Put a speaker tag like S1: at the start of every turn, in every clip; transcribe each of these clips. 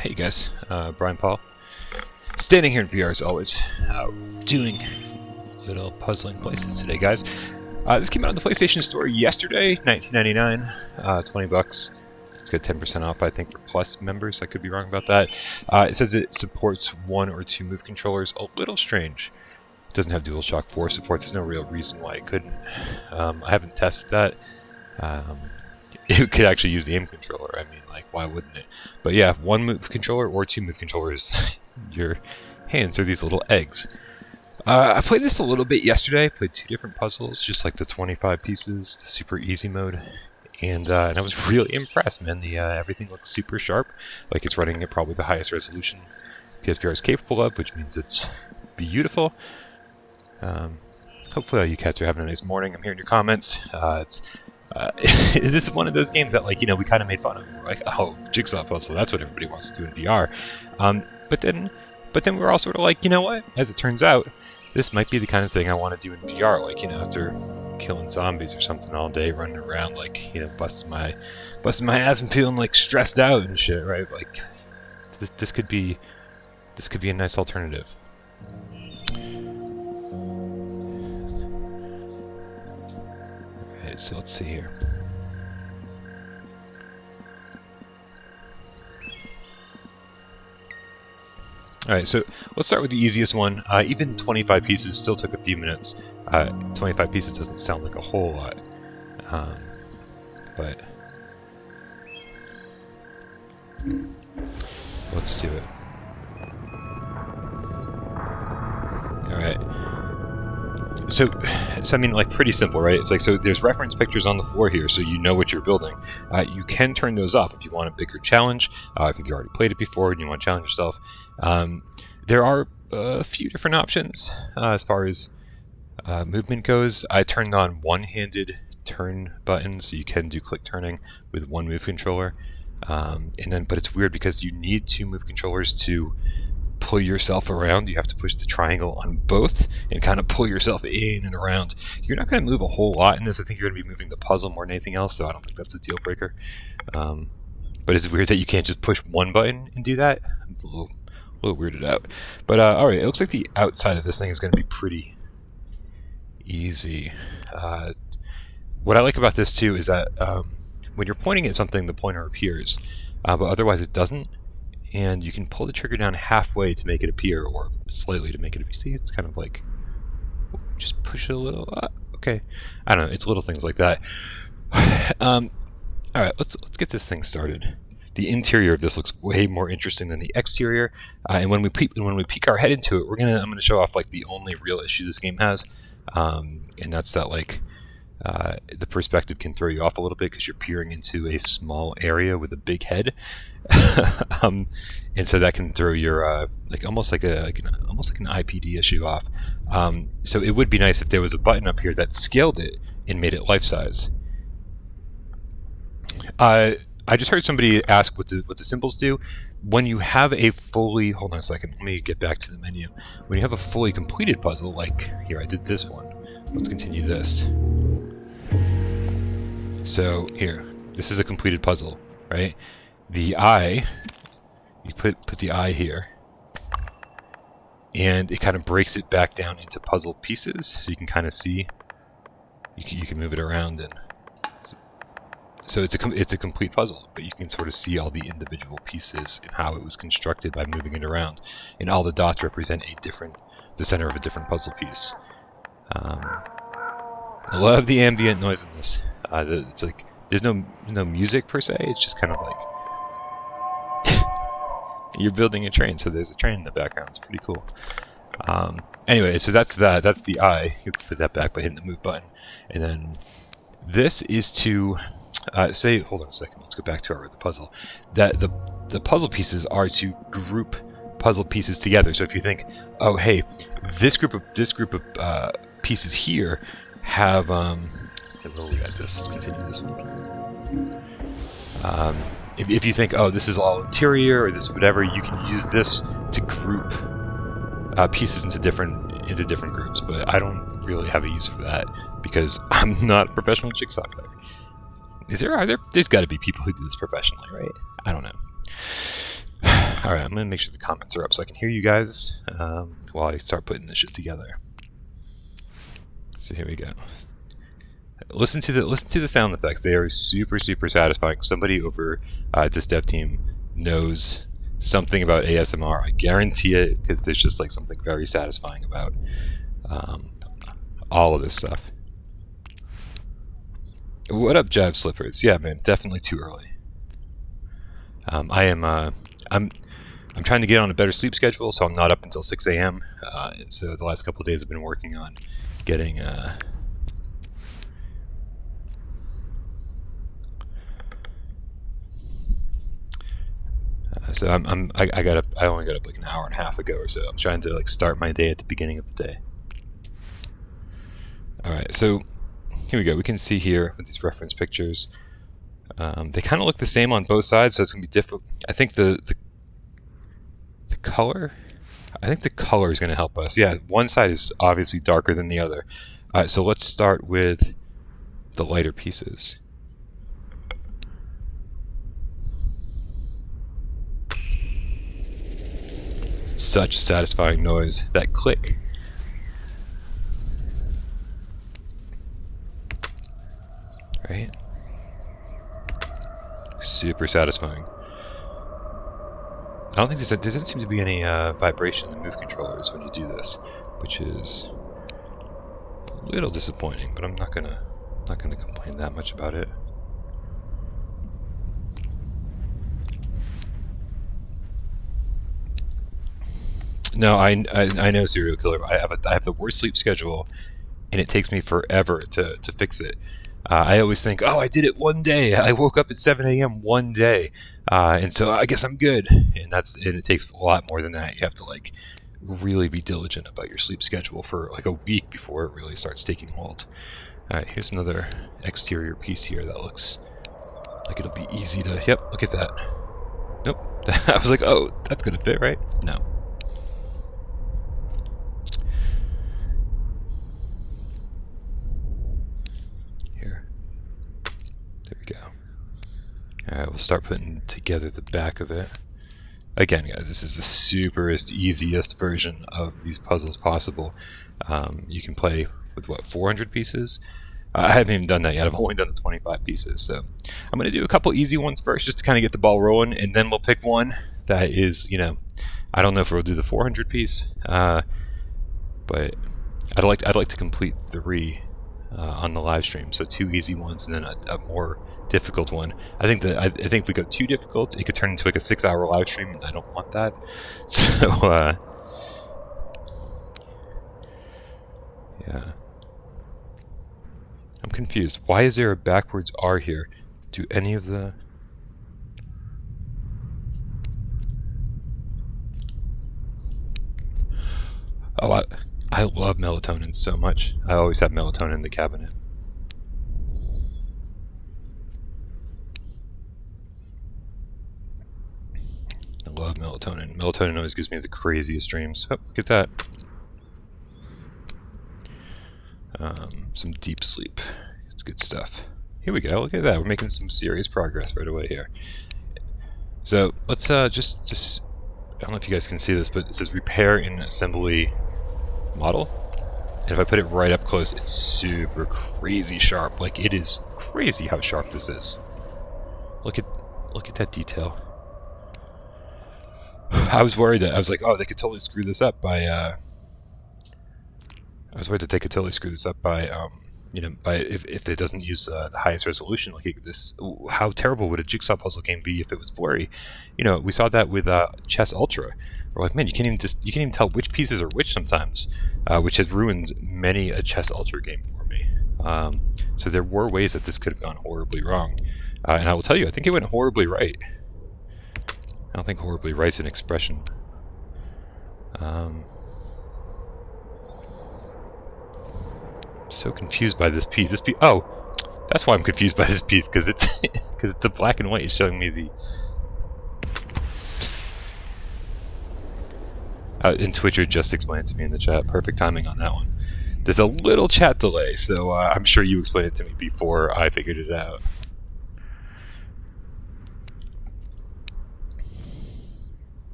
S1: Hey guys, Brian Paul. Standing here in VR as always, doing little puzzling places today, guys. This came out on the PlayStation Store yesterday, $19.99, 20 bucks. It's got 10% off, I think, for Plus members. I could be wrong about that. It says it supports 1 or 2 move controllers. A little strange. It doesn't have DualShock 4 support. There's no real reason why it couldn't. I haven't tested that. It could actually use the aim controller. I mean, like, why wouldn't it? But yeah, 1 move controller or 2 move controllers. Your hands are these little eggs. I played this a little bit yesterday. Played 2 different puzzles, just like the 25 pieces, the super easy mode, and I was really impressed, man. The everything looks super sharp, like it's running at probably the highest resolution PSVR is capable of, which means it's beautiful. Hopefully all you cats are having a nice morning. I'm hearing your comments. This is one of those games that, like, you know, we kind of made fun of. We're like, oh, jigsaw puzzle, that's what everybody wants to do in VR. But then we're all sort of like, you know what? As it turns out, this might be the kind of thing I want to do in VR. Like, you know, after killing zombies or something all day, running around, like, you know, busting my ass and feeling like stressed out and shit, right? Like, this could be a nice alternative. So let's see here. Alright, so let's start with the easiest one. Even 25 pieces still took a few minutes. 25 pieces doesn't sound like a whole lot. But let's do it. Alright. So I mean, like, pretty simple, right? It's like, so there's reference pictures on the floor here, so you know what you're building. You can turn those off if you want a bigger challenge, if you've already played it before and you want to challenge yourself. There are a few different options as far as movement goes. I turned on one-handed turn button, so you can do click turning with 1 move controller. But it's weird because you need 2 move controllers to pull yourself around. You have to push the triangle on both and kind of pull yourself in and around. You're not going to move a whole lot in this. I think you're going to be moving the puzzle more than anything else, so I don't think that's a deal breaker. But it's weird that you can't just push 1 button and do that. I'm a little weirded out. But alright, it looks like the outside of this thing is going to be pretty easy. What I like about this too is that when you're pointing at something, the pointer appears, but otherwise it doesn't. And you can pull the trigger down halfway to make it appear, or slightly to make it appear. See, it's kind of like, just push it a little. Okay, I don't know. It's little things like that. All right, let's get this thing started. The interior of this looks way more interesting than the exterior. And when we peek our head into it, I'm gonna show off, like, the only real issue this game has, and that's that, like, the perspective can throw you off a little bit because you're peering into a small area with a big head, and so that can throw your almost like an IPD issue off. So it would be nice if there was a button up here that scaled it and made it life size. I just heard somebody ask what the symbols do. When you have a fully, hold on a second, let me get back to the menu. When you have a fully completed puzzle, like here, I did this one. Let's continue this. So here, this is a completed puzzle, right? The eye, you put the eye here, and it kind of breaks it back down into puzzle pieces, so you can kind of see. You can move it around, and so it's a complete puzzle, but you can sort of see all the individual pieces and how it was constructed by moving it around, and all the dots represent the center of a different puzzle piece. I love the ambient noise in this. It's like there's no music per se. It's just kind of like you're building a train, so there's a train in the background. It's pretty cool. Anyway, so that's that. That's the eye. You can put that back by hitting the move button, and then this is to say. Hold on a second. Let's go back to the puzzle. That the puzzle pieces are to group puzzle pieces together. So if you think, oh hey, this group of pieces here have let's continue this one. If you think, oh, this is all interior or this is whatever, you can use this to group pieces into different groups. But I don't really have a use for that because I'm not a professional jigsaw player. There's got to be people who do this professionally, right? I don't know. Alright, I'm going to make sure the comments are up so I can hear you guys while I start putting this shit together. So here we go. Listen to the sound effects. They are super satisfying. Somebody over this dev team knows something about ASMR. I guarantee it, because there's just like something very satisfying about all of this stuff. What up, Jive Slippers? Yeah, man, definitely too early. I'm trying to get on a better sleep schedule, so I'm not up until 6 a.m. And so the last couple of days I've been working on getting so I only got up like an hour and a half ago or so. I'm trying to like start my day at the beginning of the day. All right, so here we go. We can see here with these reference pictures, they kind of look the same on both sides, so it's gonna be difficult. I think the color. I think the color is going to help us. Yeah, one side is obviously darker than the other. All right, so let's start with the lighter pieces. Such satisfying noise, that click. Right? Super satisfying. I don't think there doesn't seem to be any vibration in the move controllers when you do this, which is a little disappointing. But I'm not gonna complain that much about it. No, I know, serial killer. I have the worst sleep schedule, and it takes me forever to fix it. I always think, oh, I did it one day. I woke up at 7 a.m. one day, and so I guess I'm good. And it takes a lot more than that. You have to like really be diligent about your sleep schedule for like a week before it really starts taking hold. All right, here's another exterior piece here that looks like it'll be easy to. Yep, look at that. Nope. I was like, oh, that's gonna fit, right? No. Alright, we'll start putting together the back of it. Again, guys, this is the superest, easiest version of these puzzles possible. You can play with, what, 400 pieces? I haven't even done that yet. I've only done the 25 pieces. So I'm going to do a couple easy ones first just to kind of get the ball rolling, and then we'll pick one that is, you know, I don't know if we'll do the 400 piece, but I'd like to complete 3 on the live stream. So 2 easy ones and then a more difficult one. I think if we go too difficult, it could turn into like a 6-hour live stream, and I don't want that. So yeah, I'm confused. Why is there a backwards R here? Do any of the I love melatonin so much. I always have melatonin in the cabinet. I love melatonin. Melatonin always gives me the craziest dreams. Oh, look at that. Some deep sleep. It's good stuff. Here we go. Look at that. We're making some serious progress right away here. So let's just I don't know if you guys can see this, but it says repair in assembly model. And if I put it right up close, it's super crazy sharp. Like, it is crazy how sharp this is. Look at that detail. I was worried that I was like, oh, they could totally screw this up by I was worried that they could totally screw this up by you know, by if it doesn't use the highest resolution. Like this, how terrible would a jigsaw puzzle game be if it was blurry? You know, we saw that with Chess Ultra. We're like, man, you can't even tell which pieces are which sometimes, which has ruined many a Chess Ultra game for me. So there were ways that this could have gone horribly wrong, and I will tell you, I think it went horribly right. I don't think horribly right's an expression. I'm so confused by this piece. Oh, that's why I'm confused by this piece, because it's the black and white is showing me the. And Twitcher just explained it to me in the chat. Perfect timing on that one. There's a little chat delay, so I'm sure you explained it to me before I figured it out.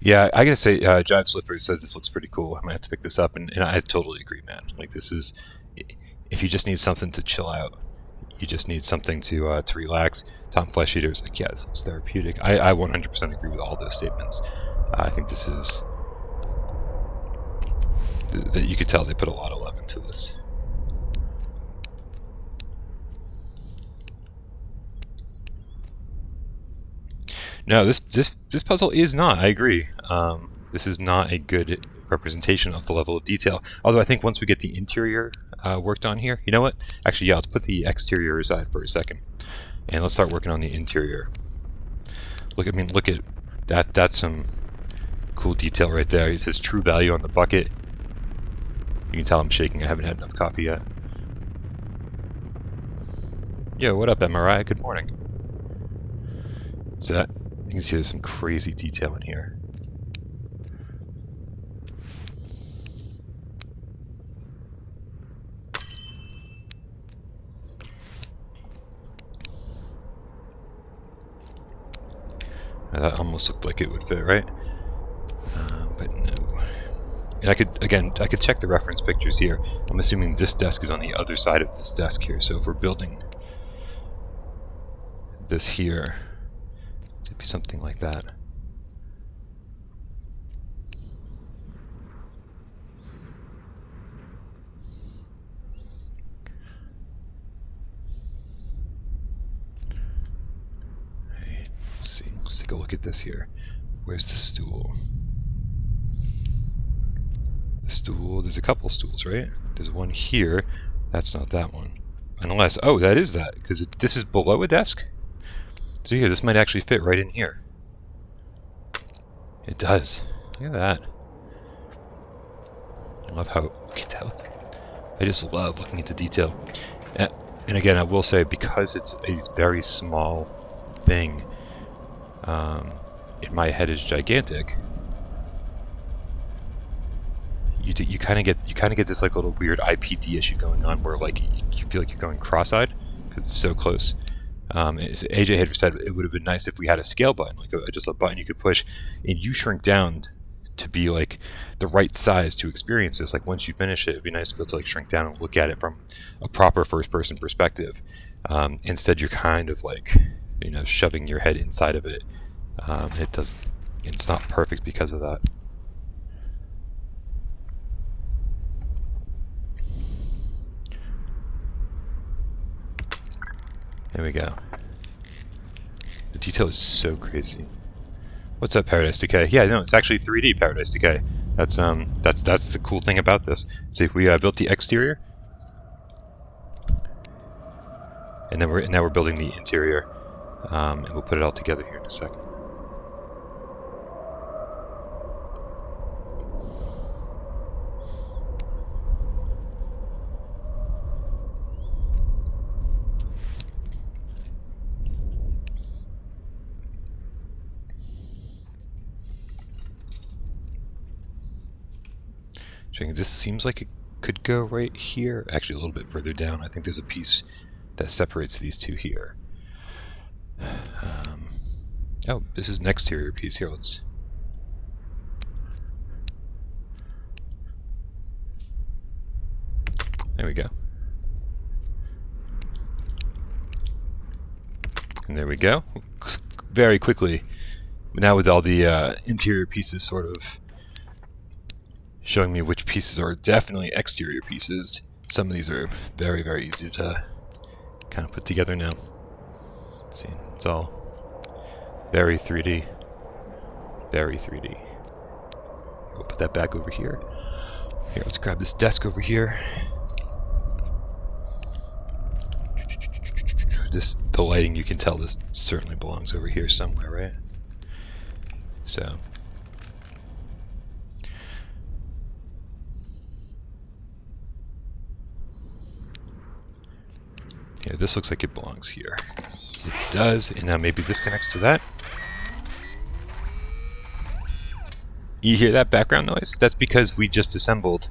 S1: Yeah, I gotta say, Jive Slipper says this looks pretty cool. I might have to pick this up, and I totally agree, man. Like, this is, if you just need something to chill out, you just need something to relax. Tom Flesh Eater is like, yeah, this looks therapeutic. I 100% agree with all those statements. I think this is, that you could tell they put a lot of love into this. No, this puzzle is not. I agree. This is not a good representation of the level of detail. Although I think once we get the interior worked on here, you know what? Actually, yeah, let's put the exterior aside for a second, and let's start working on the interior. Look at that. That's some cool detail right there. It says true value on the bucket. You can tell I'm shaking. I haven't had enough coffee yet. Yo, what up, MRI? Good morning. So that, you can see there's some crazy detail in here. Now that almost looked like it would fit, right? But no. And I could check the reference pictures here. I'm assuming this desk is on the other side of this desk here. So if we're building this here, it'd be something like that. Hey, let's see. Let's take a look at this here. Where's the stool? Stool, there's a couple stools, right? There's one here. That's not that one. Unless, oh, that is that, because this is below a desk. So here, this might actually fit right in here. It does. Look at that. I love how, look at that. I just love looking into detail. And again, I will say, because it's a very small thing, in my head is gigantic. You kind of get this like little weird IPD issue going on where like you feel like you're going cross-eyed because it's so close. As AJ had said, it would have been nice if we had a scale button, like just a button you could push, and you shrink down to be like the right size to experience this. Like once you finish it, it'd be nice to be able to like shrink down and look at it from a proper first-person perspective. Instead, you're kind of like, you know, shoving your head inside of it. It's not perfect because of that. There we go. The detail is so crazy. What's up, Paradise Decay? Yeah, no, it's actually 3D Paradise Decay. That's the cool thing about this. See, if we built the exterior, and then now we're building the interior, and we'll put it all together here in a second. This seems like it could go right here. Actually, a little bit further down. I think there's a piece that separates these two here. Oh, this is an exterior piece here. Let's. There we go. And there we go. Very quickly. Now with all the interior pieces sort of showing me which pieces are definitely exterior pieces. Some of these are very, very easy to kind of put together now. Let's see, it's all very 3D. Very 3D. We'll put that back over here. Here, let's grab this desk over here. The lighting, you can tell this certainly belongs over here somewhere, right? So. Yeah, this looks like it belongs here. It does, and now maybe this connects to that. You hear that background noise? That's because we just assembled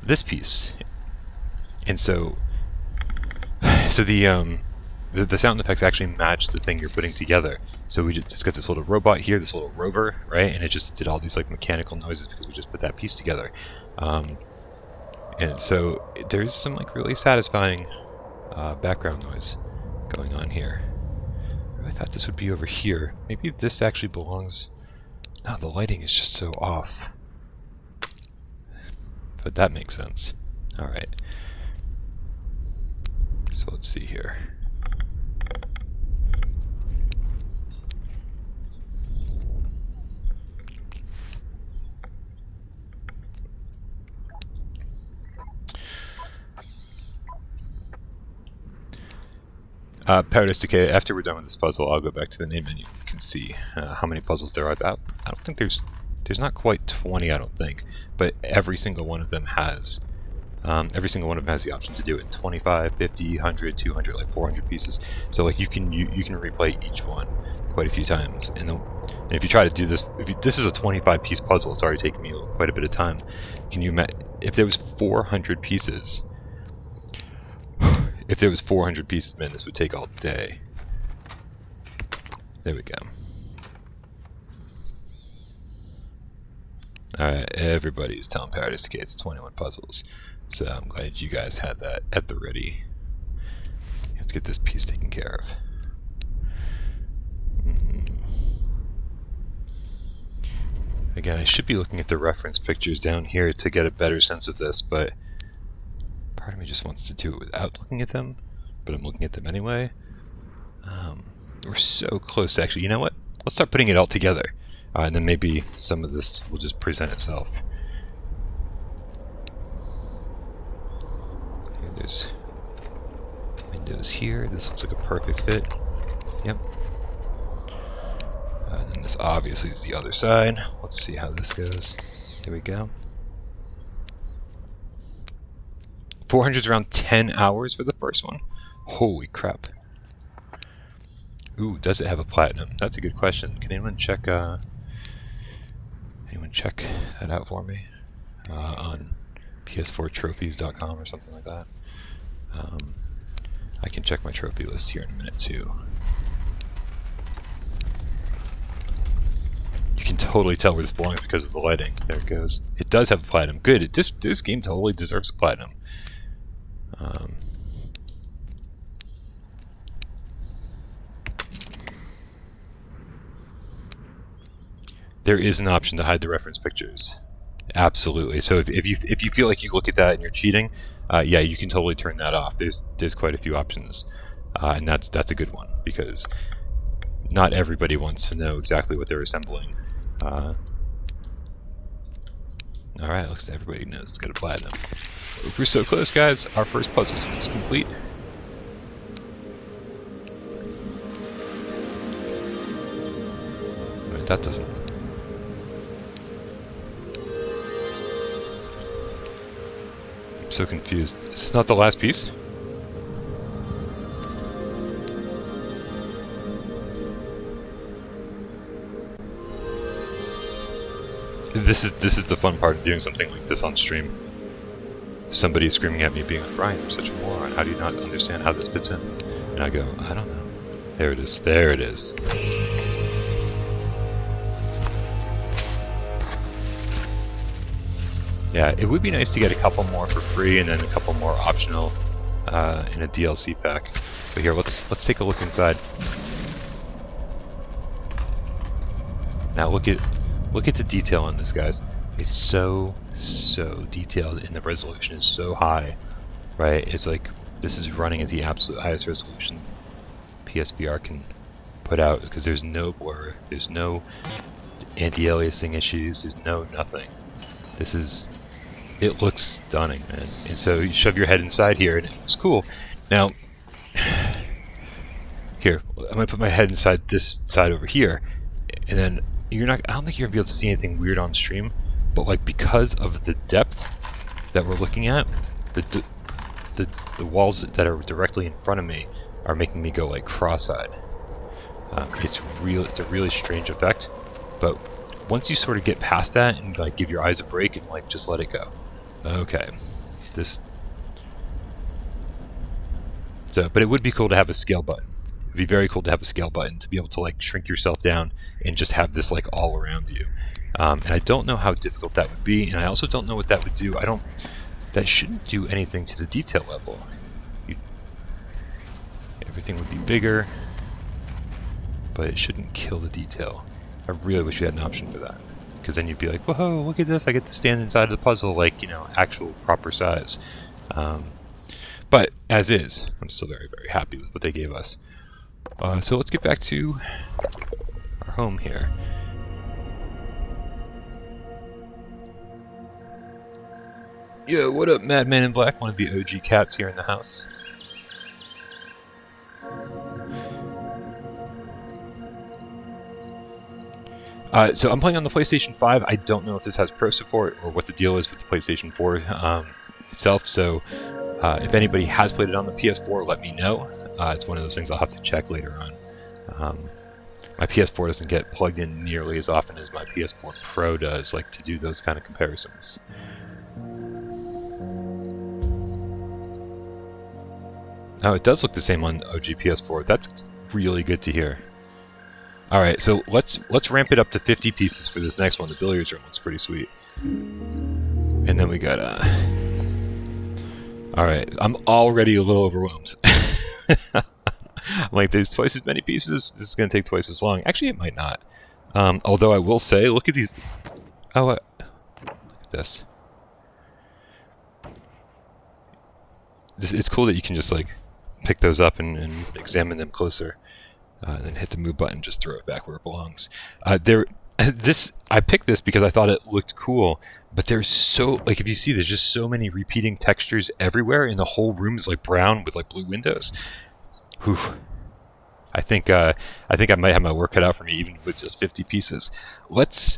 S1: this piece. And so the the sound effects actually match the thing you're putting together. So we just got this little robot here, this little rover, right? And it just did all these like mechanical noises because we just put that piece together. And so there's some like really satisfying background noise going on here. I thought this would be over here. Maybe this actually belongs... No, the lighting is just so off. But that makes sense. Alright. So let's see here. Paradise Decay, after we're done with this puzzle, I'll go back to the name menu. You can see how many puzzles there are. I don't think there's not quite 20, I don't think, but every single one of them has the option to do it. 25, 50, 100, 200, like 400 pieces. So like you can replay each one quite a few times. And if you try to do this, this is a 25 piece puzzle, it's already taken me quite a bit of time. Can you imagine if there was 400 pieces? If there was 400 pieces, man, this would take all day. There we go. Alright, everybody's telling Paradise Decay it's 21 puzzles. So I'm glad you guys had that at the ready. Let's get this piece taken care of. Again, I should be looking at the reference pictures down here to get a better sense of this, but part of me just wants to do it without looking at them, but I'm looking at them anyway. We're so close to actually, you know what? Let's start putting it all together, and then maybe some of this will just present itself. Okay, there's windows here. This looks like a perfect fit. Yep. And then this obviously is the other side. Let's see how this goes. Here we go. 400 is around 10 hours for the first one. Holy crap. Ooh, does it have a platinum? That's a good question. Can anyone check that out for me? On ps4trophies.com or something like that. I can check my trophy list here in a minute too. You can totally tell where this belongs because of the lighting. There it goes. It does have a platinum. Good. This game totally deserves a platinum. There is an option to hide the reference pictures. Absolutely. So if you feel like you look at that and you're cheating, yeah, you can totally turn that off. There's quite a few options, and that's a good one because not everybody wants to know exactly what they're assembling. All right, looks like everybody knows it's got a platinum. We're so close, guys. Our first puzzle is complete. Right, that doesn't. I'm so confused. Is this not the last piece? This is the fun part of doing something like this on stream. Somebody is screaming at me being like, Brian, you're such a moron. How do you not understand how this fits in? And I go, I don't know. There it is. There it is. Yeah, it would be nice to get a couple more for free and then a couple more optional in a DLC pack. But here, let's take a look inside. Now look at the detail on this, guys. It's so detailed and the resolution is so high, right? It's like this is running at the absolute highest resolution PSVR can put out because there's no blur, there's no anti-aliasing issues, there's no nothing. It looks stunning, man. And so you shove your head inside here and it looks cool. Now, here, I'm gonna put my head inside this side over here, and then I don't think you're gonna be able to see anything weird on stream, but like because of the depth that we're looking at, the walls that are directly in front of me are making me go like cross-eyed. It's a really strange effect, but once you sort of get past that and like give your eyes a break and like just let it go. Okay, this So, but it would be cool to have a scale button. It'd be very cool to have a scale button to be able to like shrink yourself down and just have this like all around you. And I don't know how difficult that would be, and I also don't know what that would do. That shouldn't do anything to the detail level. Everything would be bigger, but it shouldn't kill the detail. I really wish we had an option for that, because then you'd be like, whoa, look at this, I get to stand inside of the puzzle like, you know, actual proper size. But as is, I'm still very, very happy with what they gave us. So let's get back to our home here. Yo, what up, Madman in Black? One of the OG cats here in the house. So I'm playing on the PlayStation 5. I don't know if this has Pro support or what the deal is with the PlayStation 4 itself. So if anybody has played it on the PS4, let me know. It's one of those things I'll have to check later on. My PS4 doesn't get plugged in nearly as often as my PS4 Pro does, like to do those kind of comparisons. Oh, it does look the same on OG PS4. That's really good to hear. Alright, so let's ramp it up to 50 pieces for this next one. The billiards room looks pretty sweet. And then we got Alright, I'm already a little overwhelmed. I'm like, there's twice as many pieces, this is going to take twice as long. Actually, it might not. Although I will say, look at these... Oh, look at this. It's cool that you can just, like, pick those up and examine them closer. And then hit the move button, just throw it back where it belongs. I picked this because I thought it looked cool, but there's so, like, if you see, there's just so many repeating textures everywhere, and the whole room is like brown with like blue windows. Whew. I think I might have my work cut out for me, even with just 50 pieces. Let's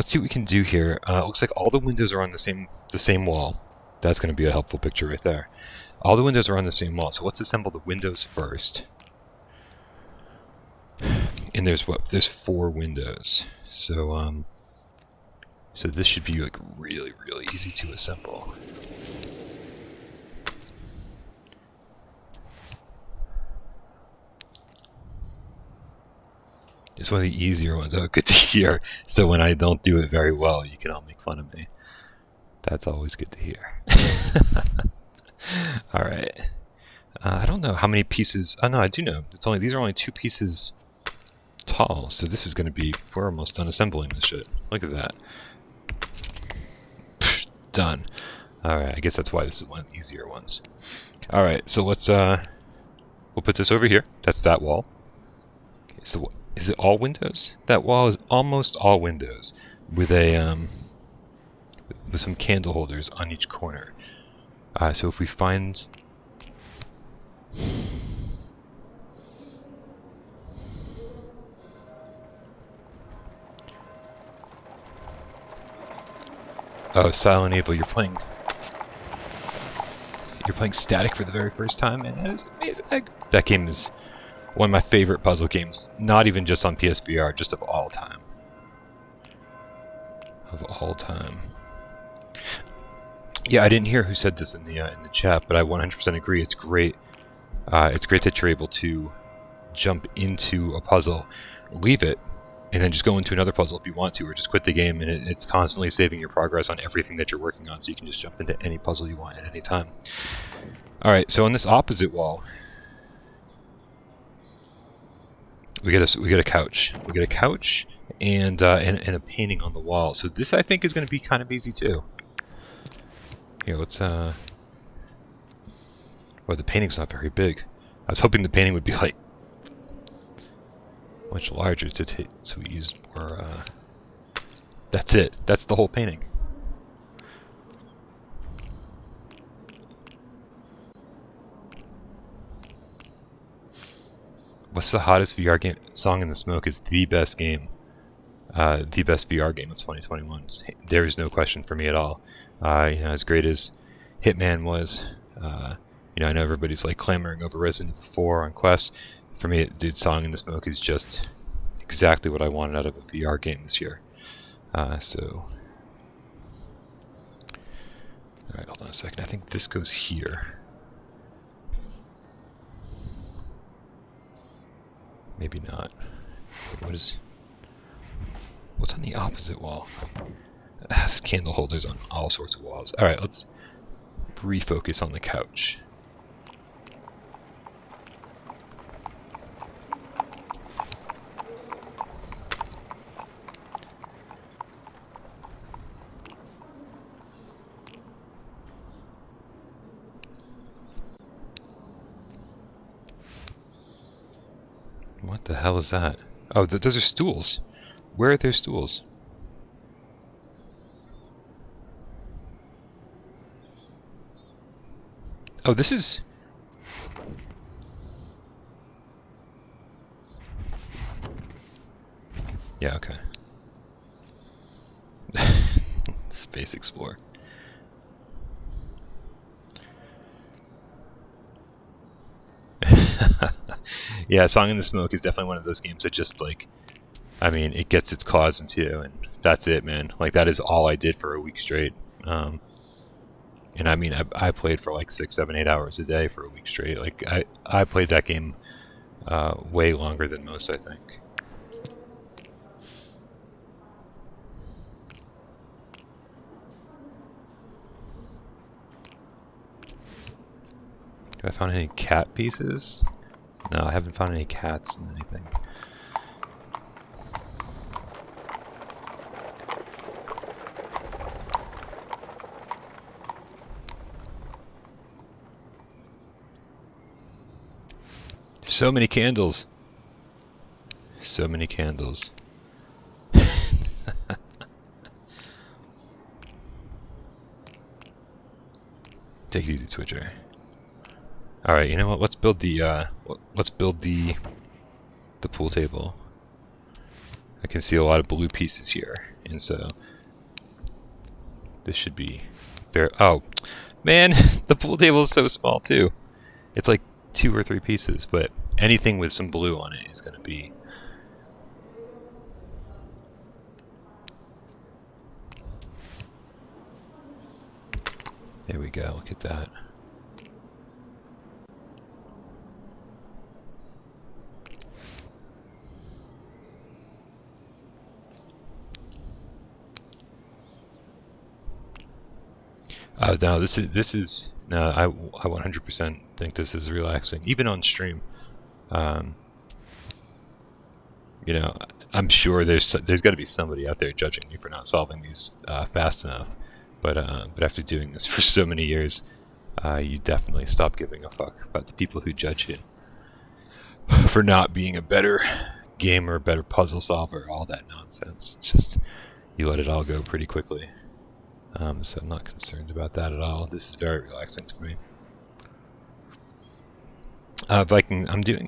S1: see what we can do here. Looks like all the windows are on the same wall. That's going to be a helpful picture right there. All the windows are on the same wall, so let's assemble the windows first. And there's 4 windows, so so this should be like really, really easy to assemble. It's one of the easier ones. Oh, good to hear. So when I don't do it very well, you can all make fun of me. That's always good to hear. All right. I don't know how many pieces. Oh no, I do know. These are only 2 pieces tall, so this is going to be, we're almost done assembling this shit. Look at that. Psh, done. Alright, I guess that's why this is one of the easier ones. Alright, so let's we'll put this over here. That's that wall. Okay, so is it all windows? That wall is almost all windows with a with some candle holders on each corner. So if we find oh, Silent Evil, you're playing Static for the very first time, and that is amazing. That game is one of my favorite puzzle games, not even just on PSVR, just of all time. Of all time. Yeah, I didn't hear who said this in the chat, but I 100% agree. It's great. It's great that you're able to jump into a puzzle, leave it, and then just go into another puzzle if you want to, or just quit the game, and it's constantly saving your progress on everything that you're working on, so you can just jump into any puzzle you want at any time. Alright, so on this opposite wall, we get a couch. We get a couch and a painting on the wall. So this, I think, is going to be kind of easy too. Here, let's well, the painting's not very big. I was hoping the painting would be like much larger to take, so we use more. That's it. That's the whole painting. What's the hottest VR game? Song in the Smoke is the best game. The best VR game of 2021. There is no question for me at all. You know, as great as Hitman was, you know, I know everybody's like clamoring over Resident Evil 4 on Quest. For me, dude, Song in the Smoke is just exactly what I wanted out of a VR game this year. So, alright, hold on a second. I think this goes here. Maybe not. What's on the opposite wall? It has candle holders on all sorts of walls. Alright, let's refocus on the couch. What the hell is that? Oh, those are stools. Where are their stools? Oh, this is... Yeah, okay. Space Explorer. Yeah, Song in the Smoke is definitely one of those games that just, like, I mean, it gets its claws into you, and that's it, man. Like, that is all I did for a week straight. And I mean, I played for like 6, 7, 8 hours a day for a week straight. Like, I played that game way longer than most, I think. Do I found any cat pieces? No, I haven't found any cats in anything. So many candles. So many candles. Take it easy, Twitcher. All right, you know what? Let's build the pool table. I can see a lot of blue pieces here, and so this should be very. Oh, man, the pool table is so small too. It's like 2 or 3 pieces, but anything with some blue on it is going to be. There we go. Look at that. No, this is no. I 100% think this is relaxing, even on stream. You know, I'm sure there's got to be somebody out there judging me for not solving these fast enough. But after doing this for so many years, you definitely stop giving a fuck about the people who judge you for not being a better gamer, better puzzle solver, all that nonsense. It's just you let it all go pretty quickly. So I'm not concerned about that at all. This is very relaxing to me. Viking, I'm doing,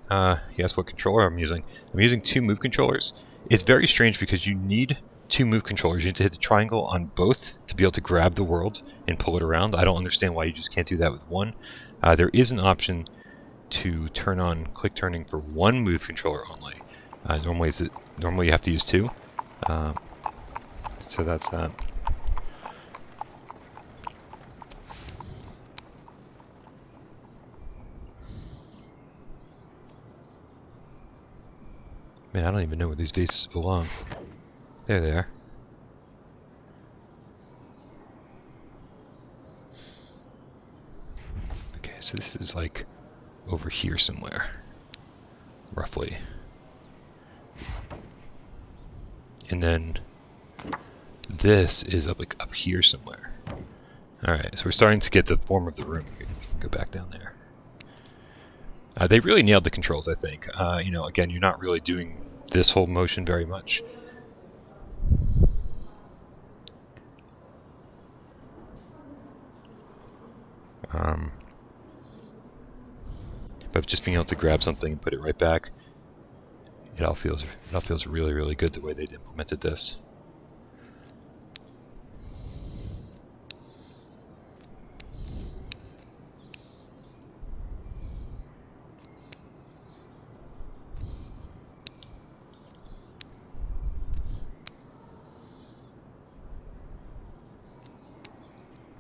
S1: yes, what controller I'm using. I'm using 2 move controllers. It's very strange because you need 2 move controllers. You need to hit the triangle on both to be able to grab the world and pull it around. I don't understand why you just can't do that with one. There is an option to turn on click turning for 1 move controller only. Normally you have to use 2. So that's that. Man, I don't even know where these vases belong. There they are. Okay, so this is like over here somewhere, roughly. And then this is up here somewhere. Alright, so we're starting to get the form of the room. We can go back down there. They really nailed the controls, I think. You know, again, you're not really doing this whole motion very much. But just being able to grab something and put it right back, it all feels really, really good the way they'd implemented this.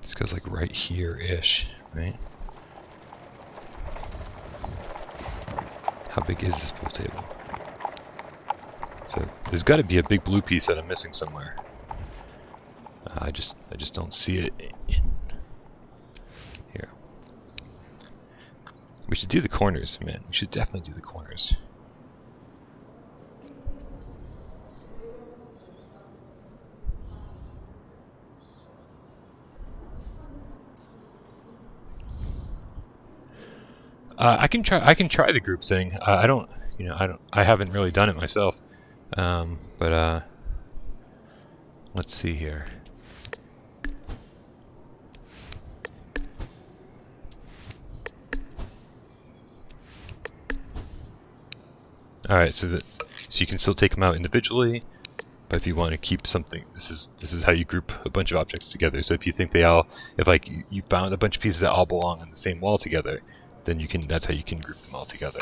S1: This goes like right here-ish, right? How big is this pool table? There's got to be a big blue piece that I'm missing somewhere. I just don't see it in here. We should do the corners, man. We should definitely do the corners. I can try the group thing. I don't, I haven't really done it myself. But let's see here. All right, so you can still take them out individually, but if you want to keep something, this is how you group a bunch of objects together. So if you think if like you found a bunch of pieces that all belong on the same wall together, then that's how you can group them all together.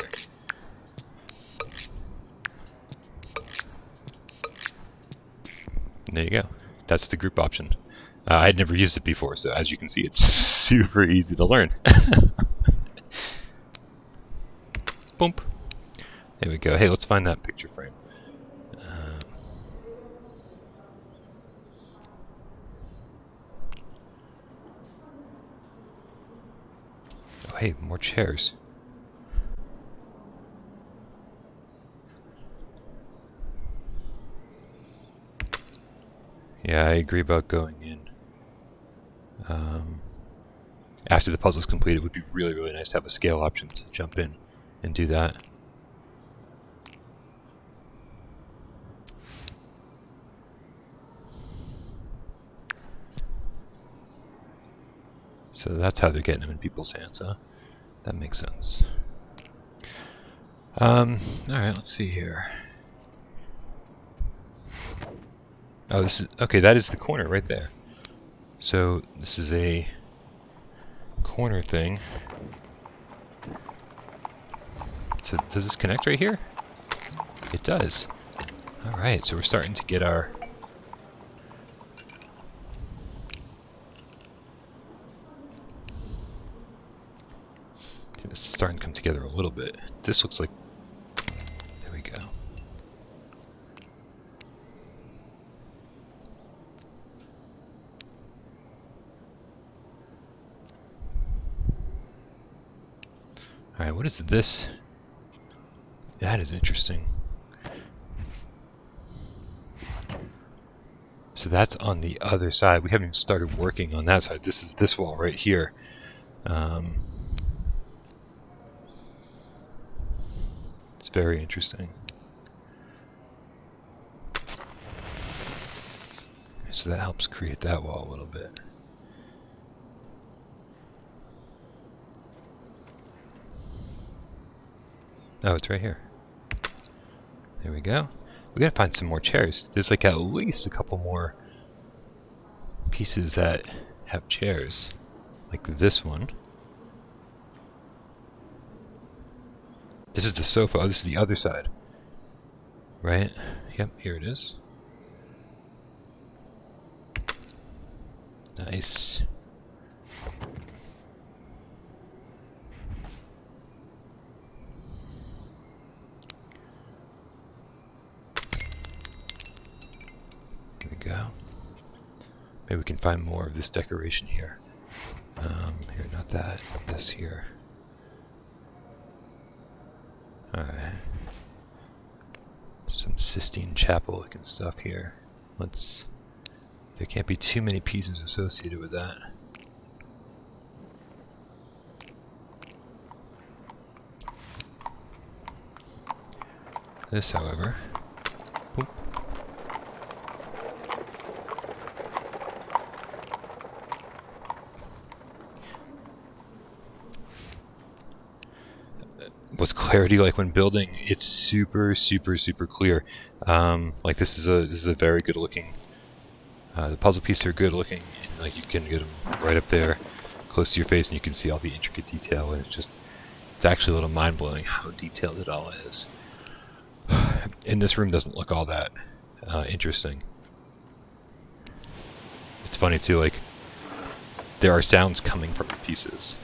S1: And there you go. That's the group option. I had never used it before, so as you can see, it's super easy to learn. Boom. There we go. Hey, let's find that picture frame. Oh, hey, more chairs. Yeah, I agree about going in. After the puzzle's complete, it would be really, really nice to have a scale option to jump in and do that. So that's how they're getting them in people's hands, huh? That makes sense. Alright, let's see here. Oh, this is, okay, that is the corner right there. So this is a corner thing. So does this connect right here? It does. Alright, so we're starting to get our... It's starting to come together a little bit. This looks like... There we go. Alright, what is this? That is interesting. So that's on the other side. We haven't even started working on that side. This is this wall right here. It's very interesting. So that helps create that wall a little bit. Oh, it's right here. There we go. We gotta find some more chairs. There's like at least a couple more pieces that have chairs. Like this one. This is the sofa. Oh, this is the other side. Right? Yep, here it is. Nice. There we go. Maybe we can find more of this decoration here. Here, not that. This here. Alright. Some Sistine Chapel looking stuff here. There can't be too many pieces associated with that. This, however, boop. What's clarity like when building? It's super, super, super clear. Like this is a very good looking. The puzzle pieces are good looking. And, like you can get them right up there, close to your face, and you can see all the intricate detail. And it's actually a little mind blowing how detailed it all is. And this room doesn't look all that interesting. It's funny too. Like there are sounds coming from the pieces.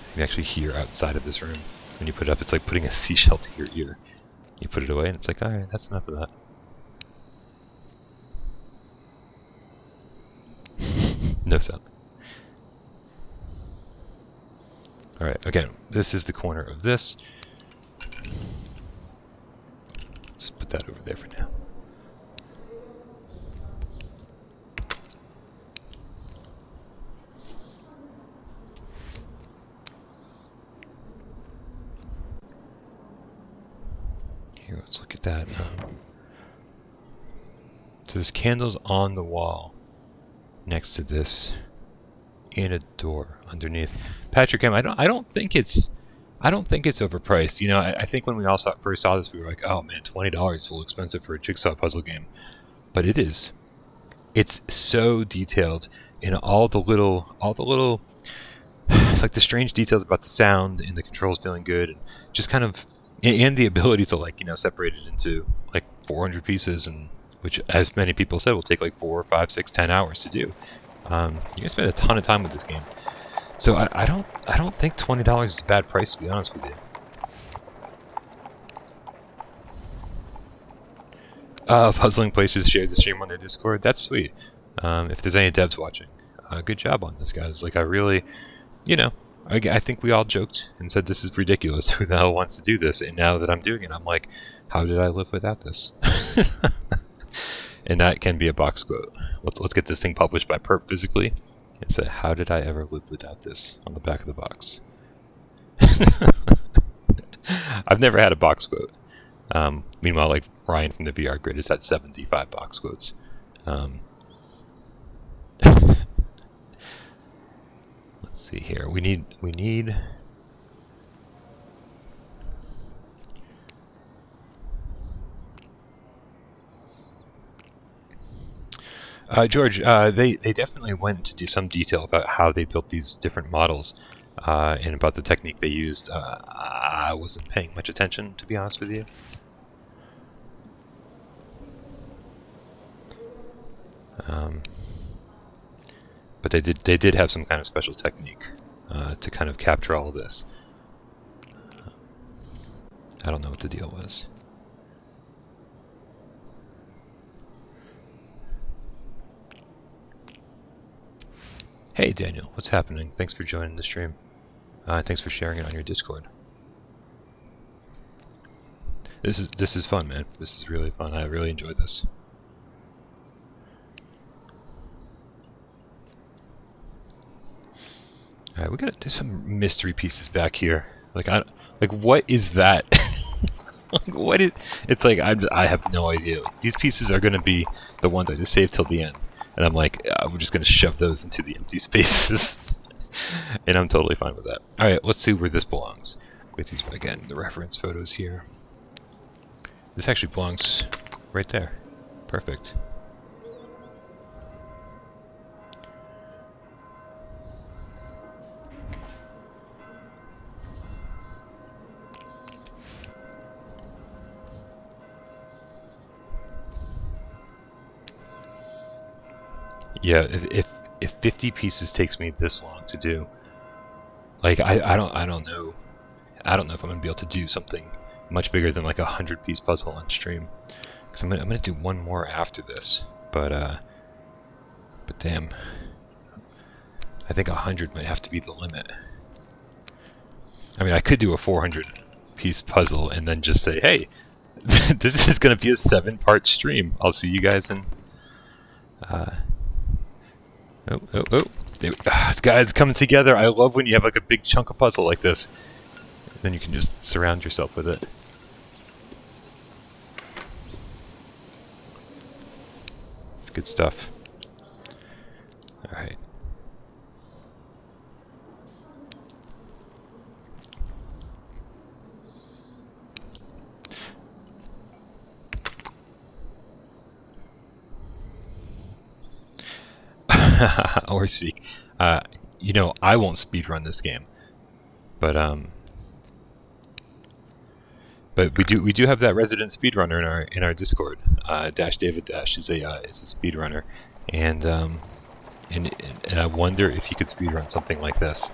S1: You can actually hear outside of this room. When you put it up, it's like putting a seashell to your ear. You put it away, and it's like, alright, that's enough of that. No sound. Alright, again, this is the corner of this. Just put that over there for now. Here, let's look at that. So there's candles on the wall next to this, and a door underneath. Patrick M, I don't think it's overpriced. You know, I think when we all first saw this, we were like, oh man, $20 is a little expensive for a jigsaw puzzle game, but it is. It's so detailed in all the little like the strange details about the sound and the controls feeling good, and just kind of. And the ability to, like, you know, separate it into like 400 pieces, and which, as many people said, will take like 4, 5, 6, 10 hours to do. You can spend a ton of time with this game, so I don't think $20 is a bad price, to be honest with you. Puzzling Places shared the stream on their Discord. That's sweet. If there's any devs watching, good job on this, guys. Like, I really, you know. I think we all joked and said this is ridiculous. Who the hell wants to do this? And now that I'm doing it, I'm like, how did I live without this? And that can be a box quote. Let's get this thing published by Perp physically. It said, how did I ever live without this, on the back of the box. I've never had a box quote. Meanwhile, like Ryan from the VR Grid has had 75 box quotes. Let's see here. We need George, they definitely went into some detail about how they built these different models, and about the technique they used. I wasn't paying much attention, to be honest with you. But they did have some kind of special technique to kind of capture all of this. I don't know what the deal was. Hey Daniel, what's happening? Thanks for joining the stream. Thanks for sharing it on your Discord. This is fun, man. This is really fun. I really enjoyed this. Alright, we gotta do some mystery pieces back here. Like, what is that? Like, what is? It's like I have no idea. Like, these pieces are gonna be the ones I just saved till the end, and I'm like, we're just gonna shove those into the empty spaces, and I'm totally fine with that. All right, let's see where this belongs. With these again, the reference photos here. This actually belongs right there. Perfect. Yeah, if 50 pieces takes me this long to do, like I don't know if I'm gonna be able to do something much bigger than like a 100-piece puzzle on stream. Cause I'm gonna do one more after this, but damn, I think 100 might have to be the limit. I mean, I could do a 400-piece puzzle and then just say, hey, this is gonna be a 7-part stream. I'll see you guys in. Guys, coming together. I love when you have like a big chunk of puzzle like this. Then you can just surround yourself with it. It's good stuff. Alright. Or Seek. You know, I won't speedrun this game, but we do have that resident speedrunner in our Discord. Dash David Dash is a speedrunner, and I wonder if he could speedrun something like this.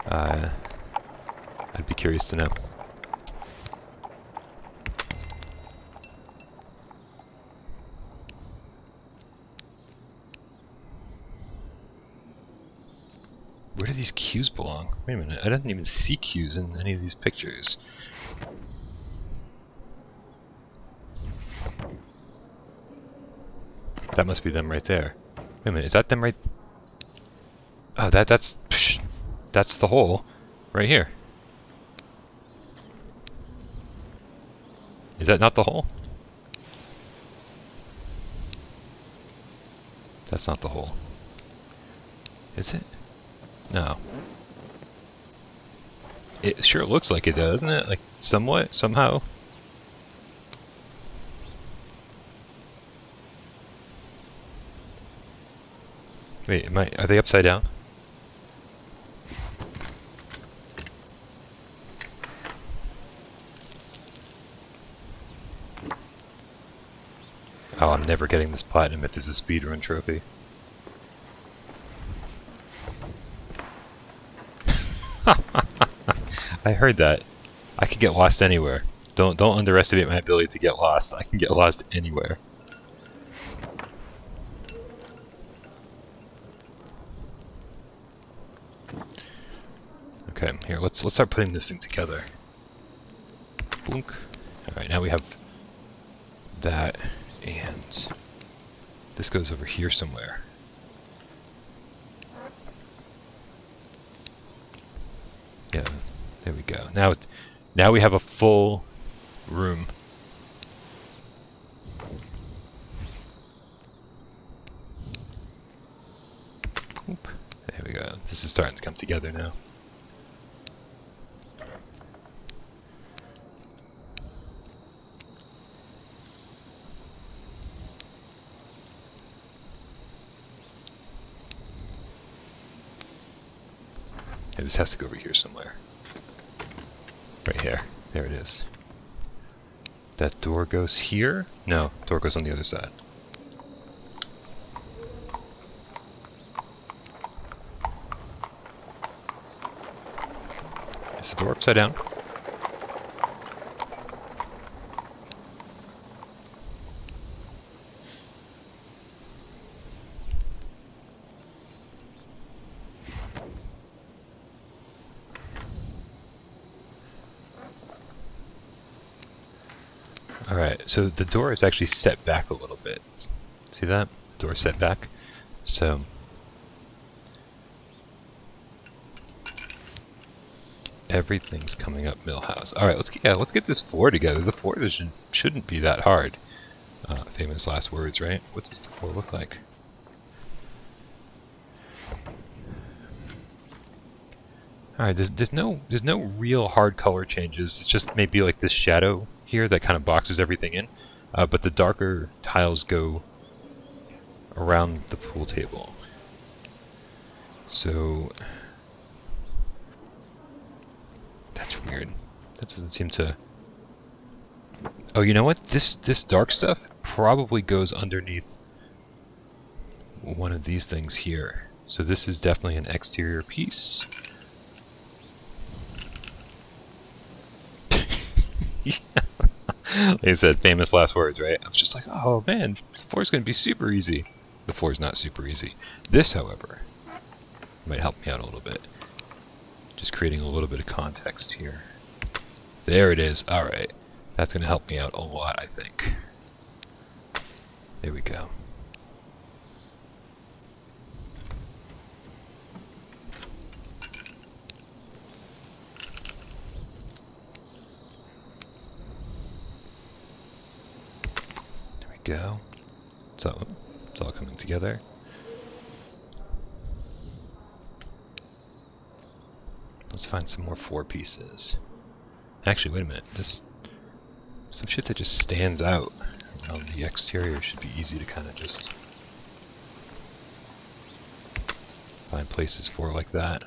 S1: I'd be curious to know. these cues belong? Wait a minute, I didn't even see cues in any of these pictures. That must be them right there. Wait a minute, is that them right? Oh, that's the hole right here. Is that not the hole? That's not the hole. Is it? No. It sure looks like it does, doesn't it? Like, somewhat, somehow. Wait, are they upside down? Oh, I'm never getting this platinum if this is a speedrun trophy. I heard that. I could get lost anywhere. Don't underestimate my ability to get lost. I can get lost anywhere. Okay, here, let's start putting this thing together. Boonk. Alright, now we have that, and this goes over here somewhere. Yeah, there we go. Now we have a full room. Oop. There we go. This is starting to come together now. Yeah, this has to go over here somewhere. Right here. There it is. That door goes here? No, door goes on the other side. Is the door upside down? Alright, so the door is actually set back a little bit. See that? The door set back. So everything's coming up Millhouse. Alright, let's get this floor together. The floor shouldn't be that hard. Famous last words, right? What does the floor look like? Alright, there's no real hard color changes. It's just maybe like this shadow here that kind of boxes everything in, but the darker tiles go around the pool table. So that's weird. That doesn't seem to. Oh, you know what? This dark stuff probably goes underneath one of these things here. So this is definitely an exterior piece. Yeah. Like I said, famous last words, right? I was just like, oh man, the floor's going to be super easy. The floor's not super easy. This, however, might help me out a little bit. Just creating a little bit of context here. There it is. Alright. That's going to help me out a lot, I think. There we go. Go. So it's all coming together. Let's find some more 4 pieces. Actually, wait a minute. Some shit that just stands out around the exterior should be easy to kind of just find places for like that.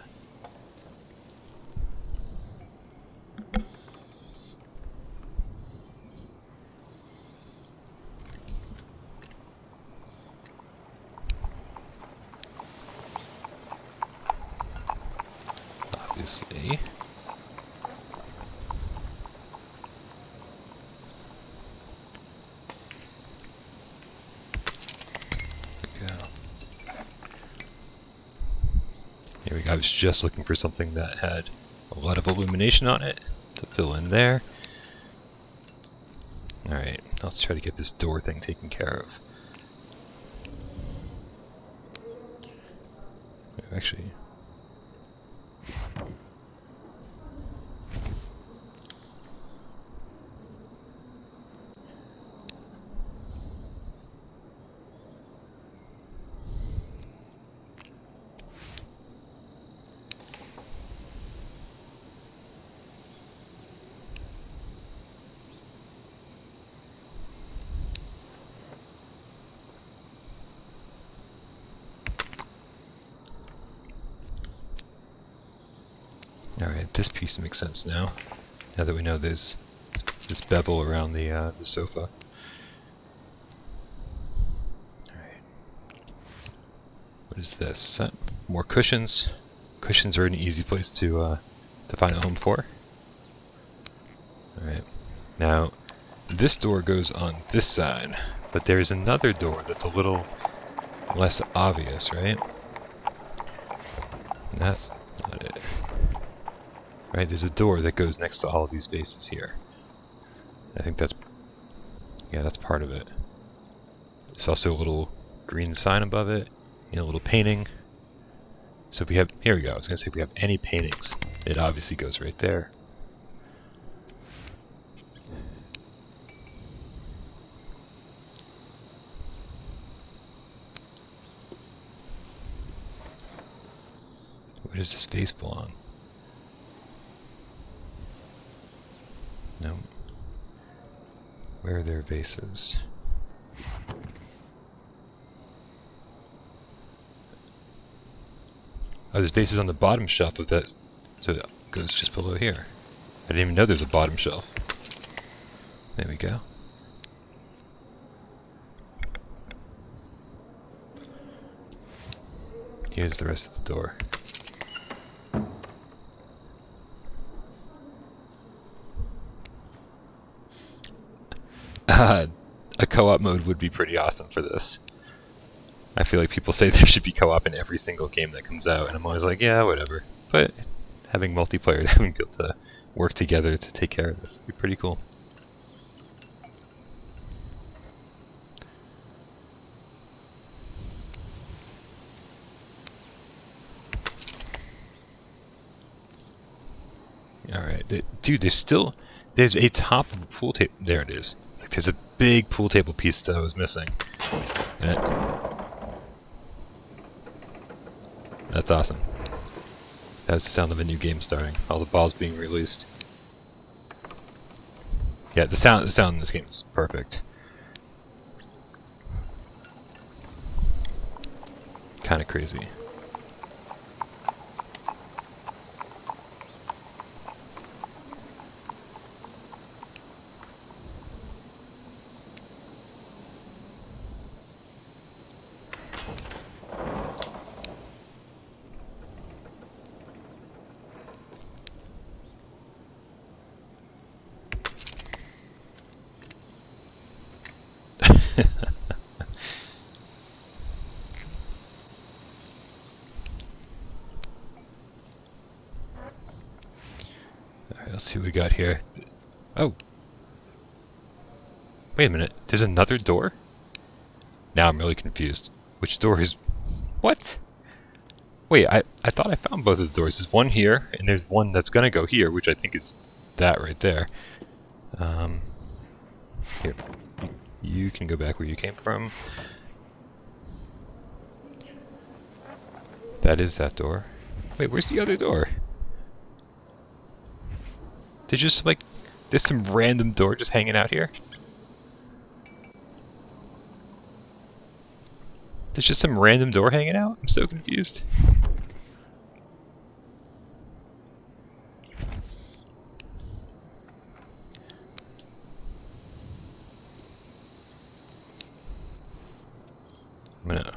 S1: Obviously. Here we go. was just looking for something that had a lot of illumination on it to fill in there. Alright, let's try to get this door thing taken care of. Actually... Alright, this piece makes sense now. Now that we know there's this bevel around the sofa. Alright. What is this? More cushions. Cushions are an easy place to find a home for. Alright. Now, this door goes on this side, but there's another door that's a little less obvious, right? And that's not it. Right, there's a door that goes next to all of these vases here. I think that's... yeah, that's part of it. There's also a little green sign above it, and a little painting. So if we have... here we go, I was going to say if we have any paintings, it obviously goes right there. What does this vase belong? No. Where are their vases? Oh, there's vases on the bottom shelf of that, so it goes just below here. I didn't even know there's a bottom shelf. There we go. Here's the rest of the door. A co-op mode would be pretty awesome for this. I feel like people say there should be co-op in every single game that comes out, and I'm always like, yeah, whatever. But having multiplayer, having people to work together to take care of this would be pretty cool. Alright, dude, there's a top of a pool table. There it is. It's like there's a big pool table piece that I was missing. And that's awesome. That's the sound of a new game starting. All the balls being released. Yeah, the sound in this game is perfect. Kind of crazy. Let's see what we got here. Oh! Wait a minute, there's another door? Now I'm really confused. Which door is... what? Wait, I thought I found both of the doors. There's one here, and there's one that's gonna go here, which I think is that right there. Here. You can go back where you came from. That is that door. Wait, where's the other door? There's just like, there's some random door just hanging out here. There's just some random door hanging out? I'm so confused. I'm gonna...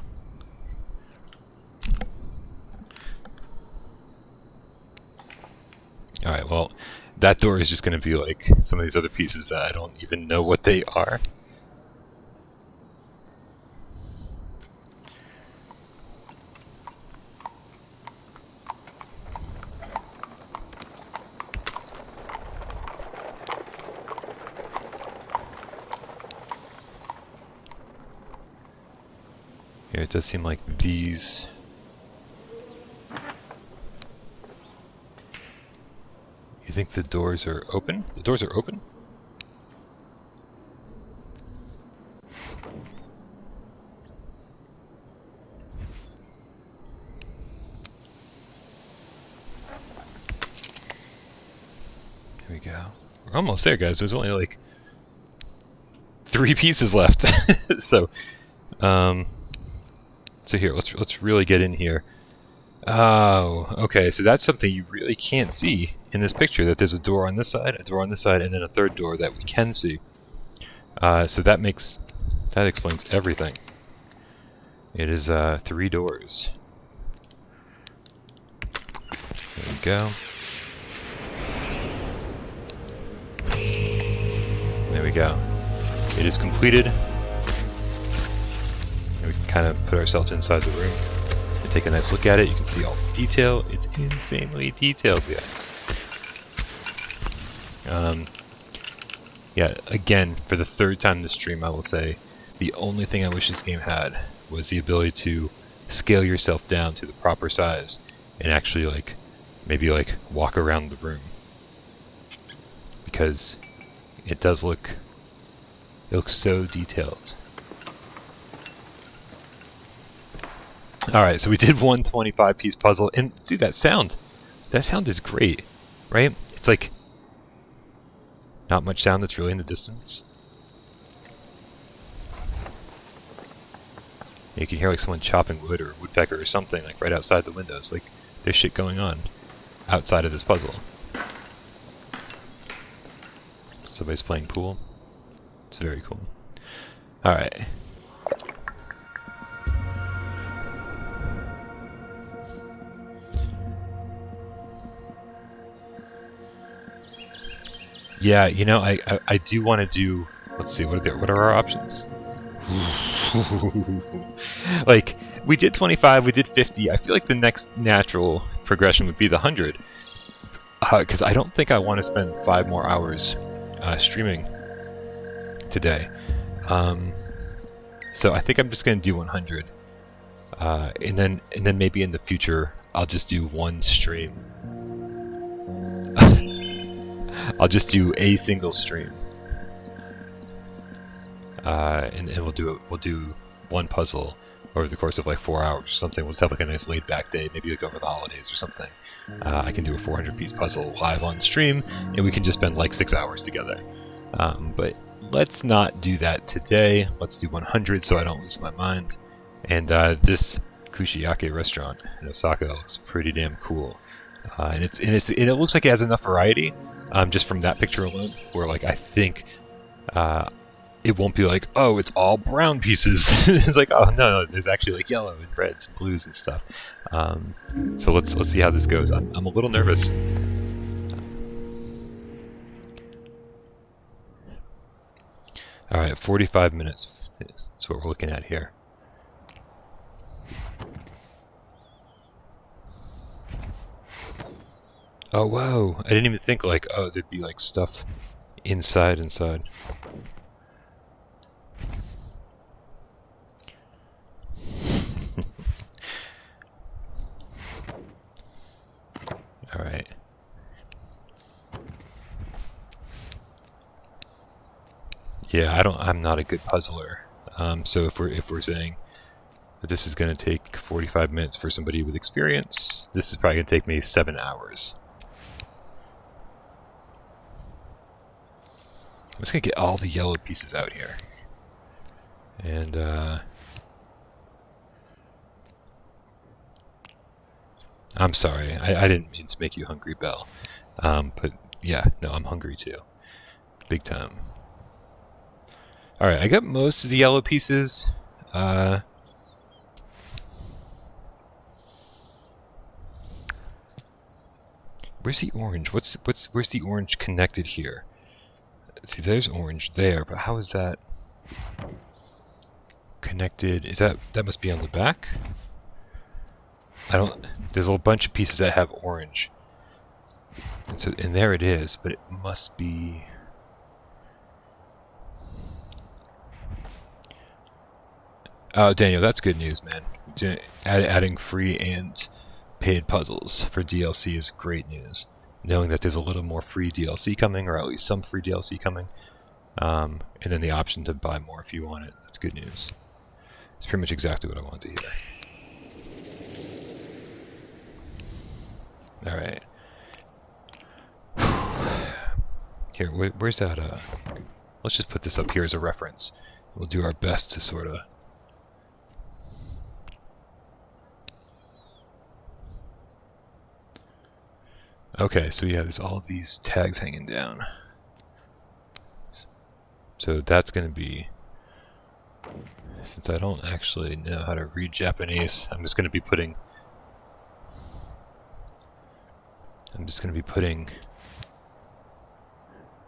S1: Alright, well, that door is just going to be like some of these other pieces that I don't even know what they are. Here, it does seem like these... You think the doors are open? The doors are open? Here we go. We're almost there, guys. There's only like 3 pieces left. So here, let's really get in here. Oh, okay. So that's something you really can't see in this picture. That there's a door on this side, a door on this side, and then a third door that we can see. So that explains everything. It is 3 doors. There we go. There we go. It is completed. We can kind of put ourselves inside the room and take a nice look at it. You can see all the detail. It's insanely detailed, guys. Yeah, again, for the 3rd time this stream, I will say the only thing I wish this game had was the ability to scale yourself down to the proper size and actually maybe walk around the room, because it does look so detailed. Alright, so we did one 25-piece puzzle, and dude, that sound is great, right? It's like not much sound that's really in the distance. You can hear like someone chopping wood or a woodpecker or something like right outside the windows. Like there's shit going on outside of this puzzle. Somebody's playing pool. It's very cool. Alright. Yeah, you know, I do want to do... Let's see, what are our options? Like, we did 25, we did 50. I feel like the next natural progression would be the 100. Because I don't think I want to spend 5 more hours streaming today. So I think I'm just going to do 100. And then maybe in the future, I'll just do one stream. I'll just do a single stream, and we'll do one puzzle over the course of like 4 hours or something. We'll just have like a nice laid back day, maybe like over the holidays or something. I can do a 400-piece puzzle live on stream, and we can just spend like 6 hours together. But let's not do that today. Let's do 100 so I don't lose my mind. And this Kushiyake restaurant in Osaka looks pretty damn cool, and it looks like it has enough variety. Just from that picture alone, where like I think it won't be like, oh, it's all brown pieces. It's like, oh no, there's actually like yellow and reds and blues and stuff. So let's see how this goes. I'm a little nervous. All right, 45 minutes is what we're looking at here. Oh whoa! I didn't even think like, oh, there'd be like stuff inside. All right. Yeah, I'm not a good puzzler. So if we're saying that this is going to take 45 minutes for somebody with experience, this is probably going to take me 7 hours. I'm just going to get all the yellow pieces out here. And, I'm sorry, I didn't mean to make you hungry, Belle. But, yeah, no, I'm hungry too. Big time. Alright, I got most of the yellow pieces. Where's the orange? Where's the orange connected here? See, there's orange there, but how is that connected? Is that must be on the back? There's a bunch of pieces that have orange. And there it is, but it must be... Oh, Daniel, that's good news, man. Adding free and paid puzzles for DLC is great news. Knowing that there's a little more free DLC coming, or at least some free DLC coming, and then the option to buy more if you want it, that's good news. It's pretty much exactly what I wanted to hear. Alright. Here, where's that, let's just put this up here as a reference. We'll do our best to sort of... Okay, so yeah, there's all these tags hanging down. So that's going to be... Since I don't actually know how to read Japanese, I'm just going to be putting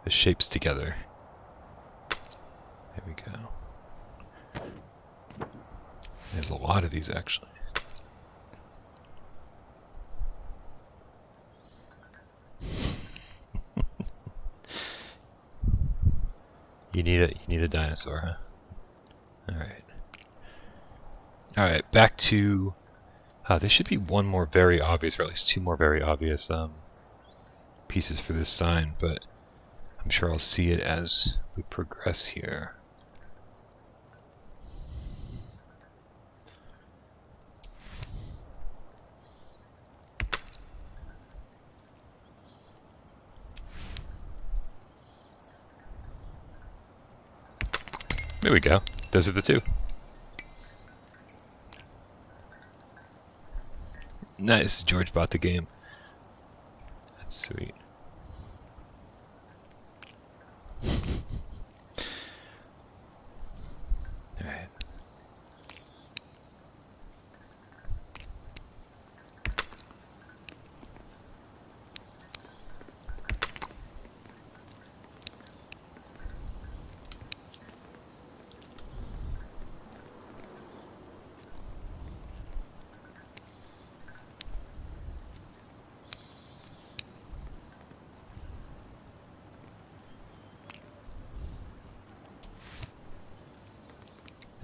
S1: the shapes together. There we go. There's a lot of these actually. You need a dinosaur, huh? Alright, back to... there should be one more very obvious, or at least two more very obvious pieces for this sign, but I'm sure I'll see it as we progress here. There we go. Those are the two. Nice, George bought the game. That's sweet. Alright.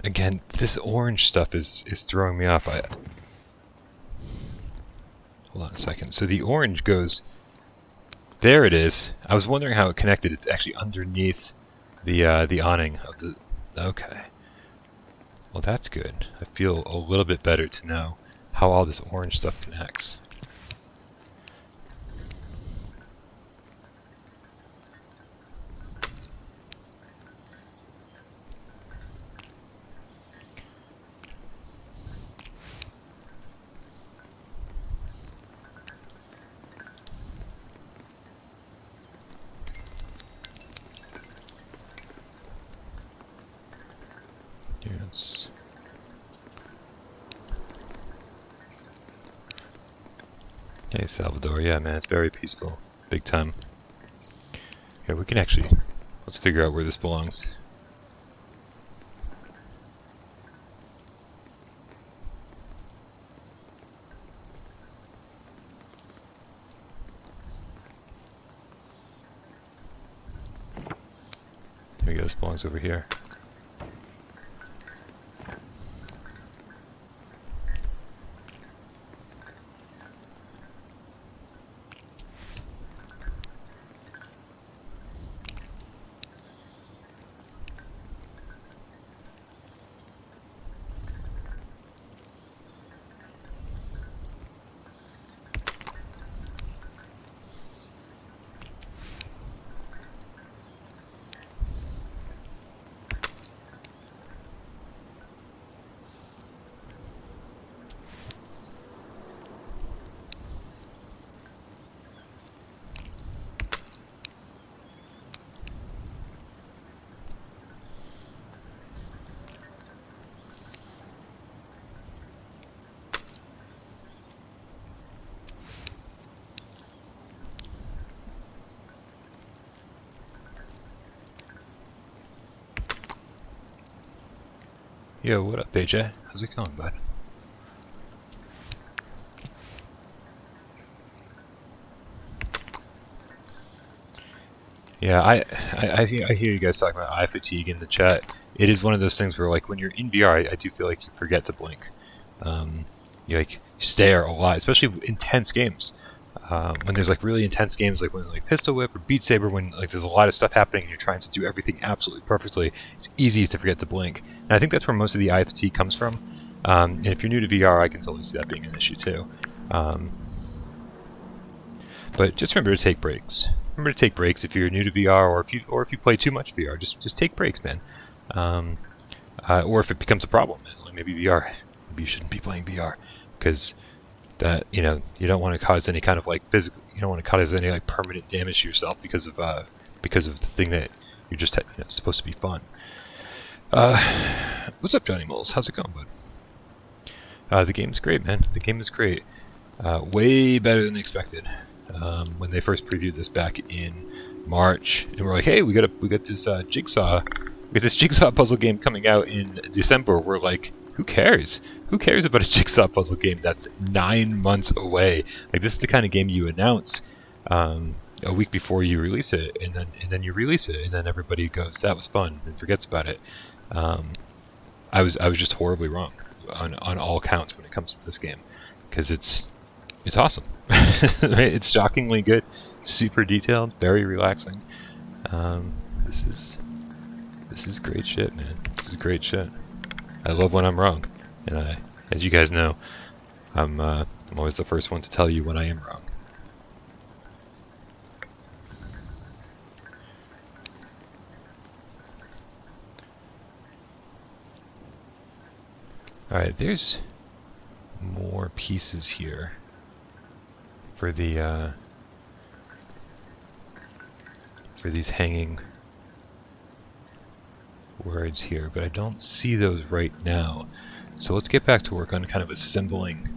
S1: Again, this orange stuff is throwing me off. Hold on a second. So the orange goes... There it is. I was wondering how it connected. It's actually underneath the awning of the... Okay. Well, that's good. I feel a little bit better to know how all this orange stuff connects. Yes. Hey, Salvador. Yeah, man, it's very peaceful. Big time. Here, we can actually... Let's figure out where this belongs. There we go, this belongs over here. Yo, what up, AJ? How's it going, bud? Yeah, I hear you guys talking about eye fatigue in the chat. it is one of those things where, like, when you're in VR, I do feel like you forget to blink. You like stare a lot, especially intense games. When there's like really intense games, like when like Pistol Whip or Beat Saber, when like there's a lot of stuff happening and you're trying to do everything absolutely perfectly, it's easy to forget to blink. And I think that's where most of the eye fatigue comes from. And if you're new to VR, I can totally see that being an issue too. But just remember to take breaks. Remember to take breaks if you're new to VR, or if you play too much VR. Just take breaks, man. Or if it becomes a problem, like maybe VR, maybe you shouldn't be playing VR, because that, you know, you don't want to cause any kind of like physical, you don't want to cause any like permanent damage to yourself because of the thing that you're just, you know, supposed to be fun. What's up, Johnny Moles? How's it going, bud? The game's great, man. The game is great. Way better than expected. When they first previewed this back in March, and we're like, hey, we got this jigsaw puzzle game coming out in December. We're like, who cares? Who cares about a jigsaw puzzle game that's 9 months away? Like, this is the kind of game you announce a week before you release it, and then you release it, and then everybody goes, that was fun, and forgets about it. I was just horribly wrong on all counts when it comes to this game, because it's awesome. Right? It's shockingly good, super detailed, very relaxing. This is great shit, man. This is great shit. I love when I'm wrong, and as you guys know, I'm always the first one to tell you when I am wrong. Alright, there's more pieces here for the for these hanging words here, but I don't see those right now. So let's get back to work on kind of assembling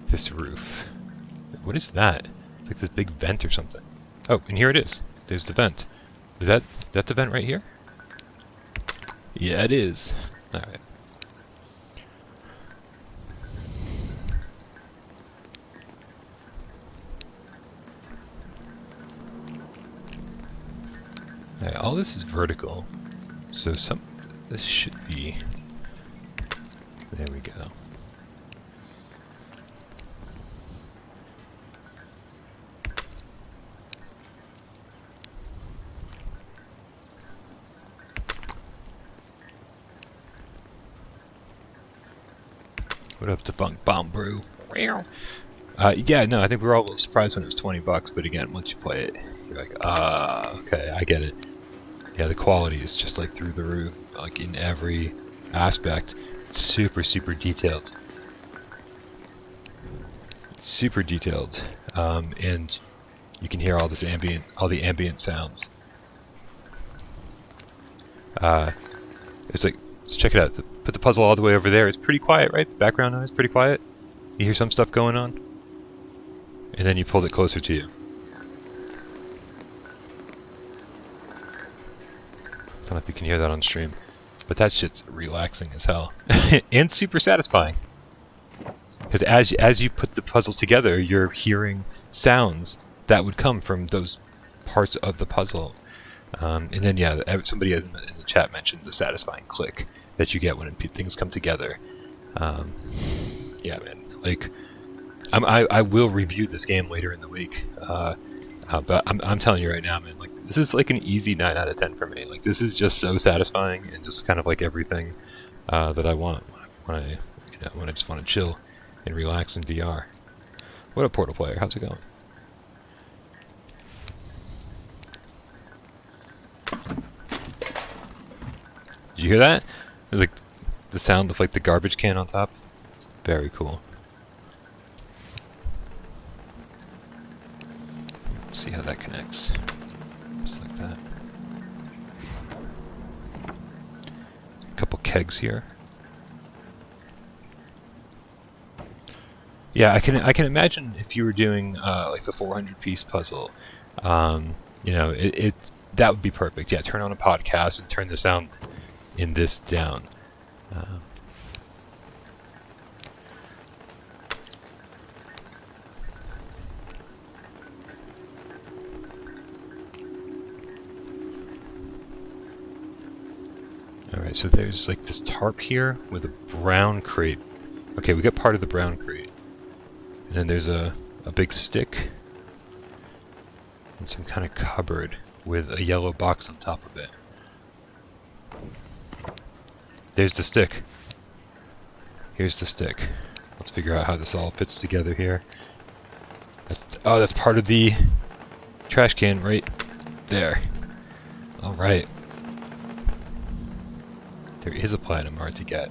S1: this roof. What is that? It's like this big vent or something. Oh, and here it is. There's the vent. Is that the vent right here? Yeah, it is. Alright. Alright, all this is vertical, so this should be, there we go. What up to Funk Bomb Brew? Yeah, no, I think we were all a little surprised when it was $20, but again, once you play it, you're like, okay, I get it. Yeah, the quality is just like through the roof, like in every aspect. It's super, super detailed. It's super detailed, and you can hear all the ambient sounds. It's like, let's check it out. Put the puzzle all the way over there. It's pretty quiet, right? The background noise, pretty quiet. You hear some stuff going on, and then you pulled it closer to you. I don't know if you can hear that on stream, but that shit's relaxing as hell and super satisfying. Because as you put the puzzle together, you're hearing sounds that would come from those parts of the puzzle. And then yeah, somebody in the chat mentioned the satisfying click that you get when things come together. Yeah, man. Like, I will review this game later in the week. But I'm telling you right now, man, like, this is like an easy 9 out of 10 for me. Like, this is just so satisfying and just kind of like everything that I want when I just want to chill and relax in VR. What up, Portal Player? How's it going? Did you hear that? There's like the sound of like the garbage can on top. It's very cool. See how that connects. Just like that. A couple kegs here. Yeah, I can imagine if you were doing like the 400-piece puzzle, you know, that would be perfect. Yeah, turn on a podcast and turn the sound in this down. Alright, so there's like this tarp here with a brown crate. Okay, we got part of the brown crate. And then there's a big stick. And some kind of cupboard with a yellow box on top of it. There's the stick. Here's the stick. Let's figure out how this all fits together here. That's part of the trash can right there. Alright. There is a platinum art to get.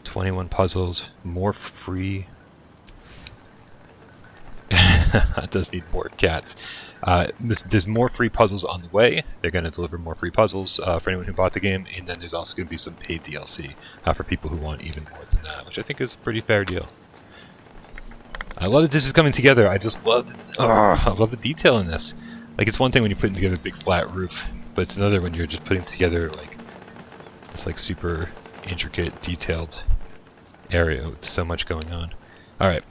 S1: 21 puzzles, more free. It does need more cats. There's more free puzzles on the way. They're going to deliver more free puzzles for anyone who bought the game, and then there's also going to be some paid DLC for people who want even more than that, which I think is a pretty fair deal. I love that this is coming together. I just love, I love the detail in this. Like, it's one thing when you're putting together a big flat roof, but it's another when you're just putting together like this like super intricate, detailed area with so much going on. All right.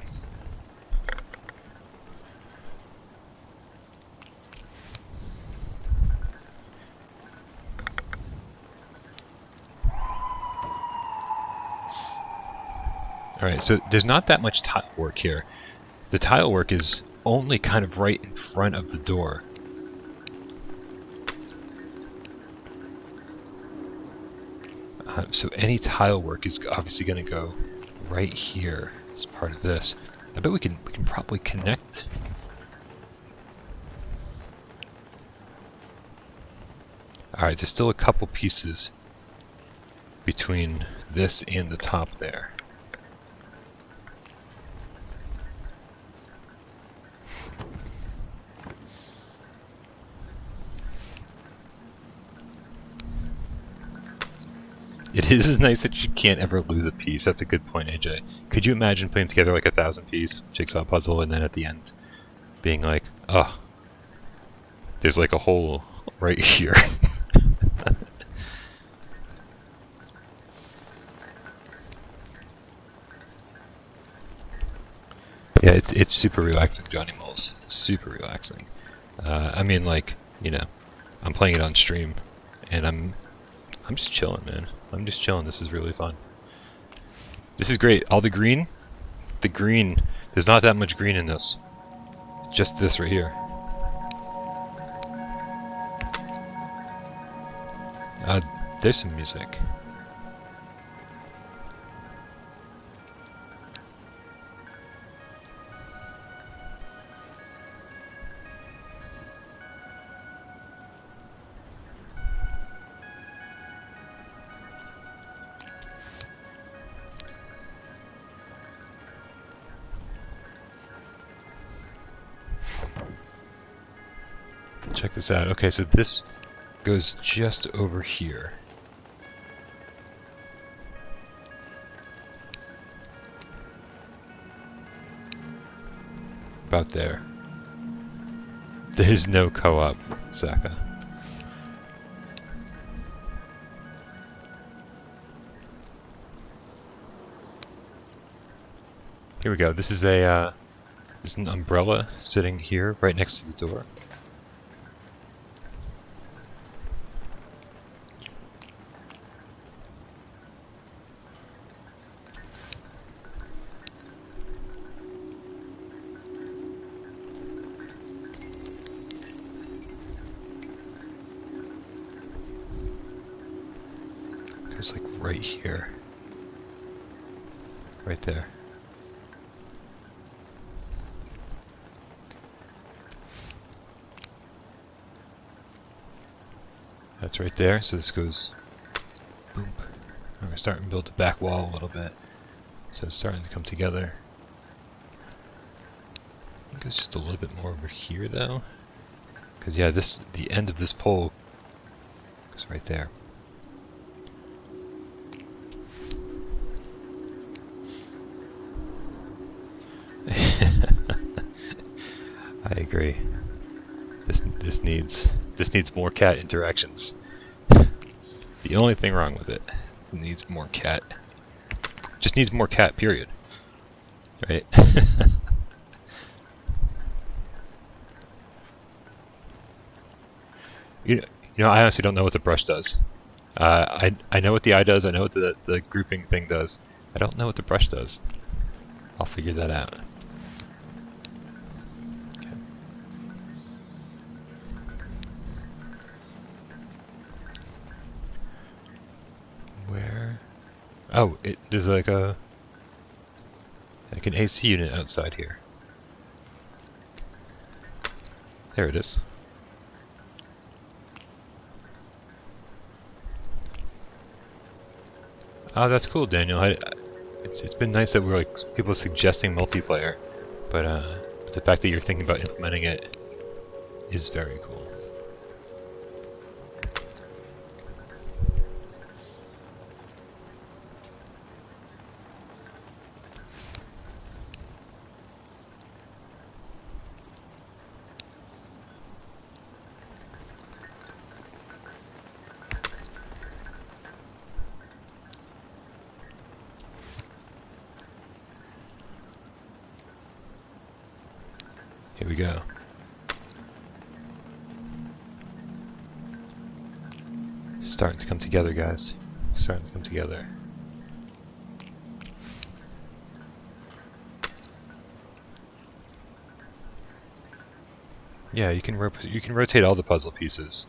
S1: Alright, so there's not that much tile work here. The tile work is only kind of right in front of the door. So any tile work is obviously going to go right here as part of this. I bet we can probably connect. Alright, there's still a couple pieces between this and the top there. It is nice that you can't ever lose a piece. That's a good point, AJ. Could you imagine putting together like a 1,000-piece jigsaw puzzle and then at the end being like, oh, there's like a hole right here. Yeah, it's super relaxing, Johnny Moles. It's super relaxing. I mean, like, you know, I'm playing it on stream, and I'm just chilling, man. I'm just chilling. This is really fun. This is great. All the green, there's not that much green in this. Just this right here. There's some music. Check this out. Okay, so this goes just over here. About there. There's no co-op, Saka. Here we go. This is a this is an umbrella sitting here right next to the door. It's like right here. Right there. That's right there, so this goes boom. And we're starting to build the back wall a little bit. So it's starting to come together. I think it's just a little bit more over here though. Because yeah, the end of this pole goes right there. I agree. This needs more cat interactions. The only thing wrong with it needs more cat. Just needs more cat, period. Right? You You know, I honestly don't know what the brush does. I know what the eye does, I know what the grouping thing does. I don't know what the brush does. I'll figure that out. Okay. Where? Oh, there's like an AC unit outside here. There it is. Oh, that's cool, Daniel. It's been nice that we're like people suggesting multiplayer, but the fact that you're thinking about implementing it is very cool. Here we go. Starting to come together, guys. Starting to come together. Yeah, you can rotate all the puzzle pieces.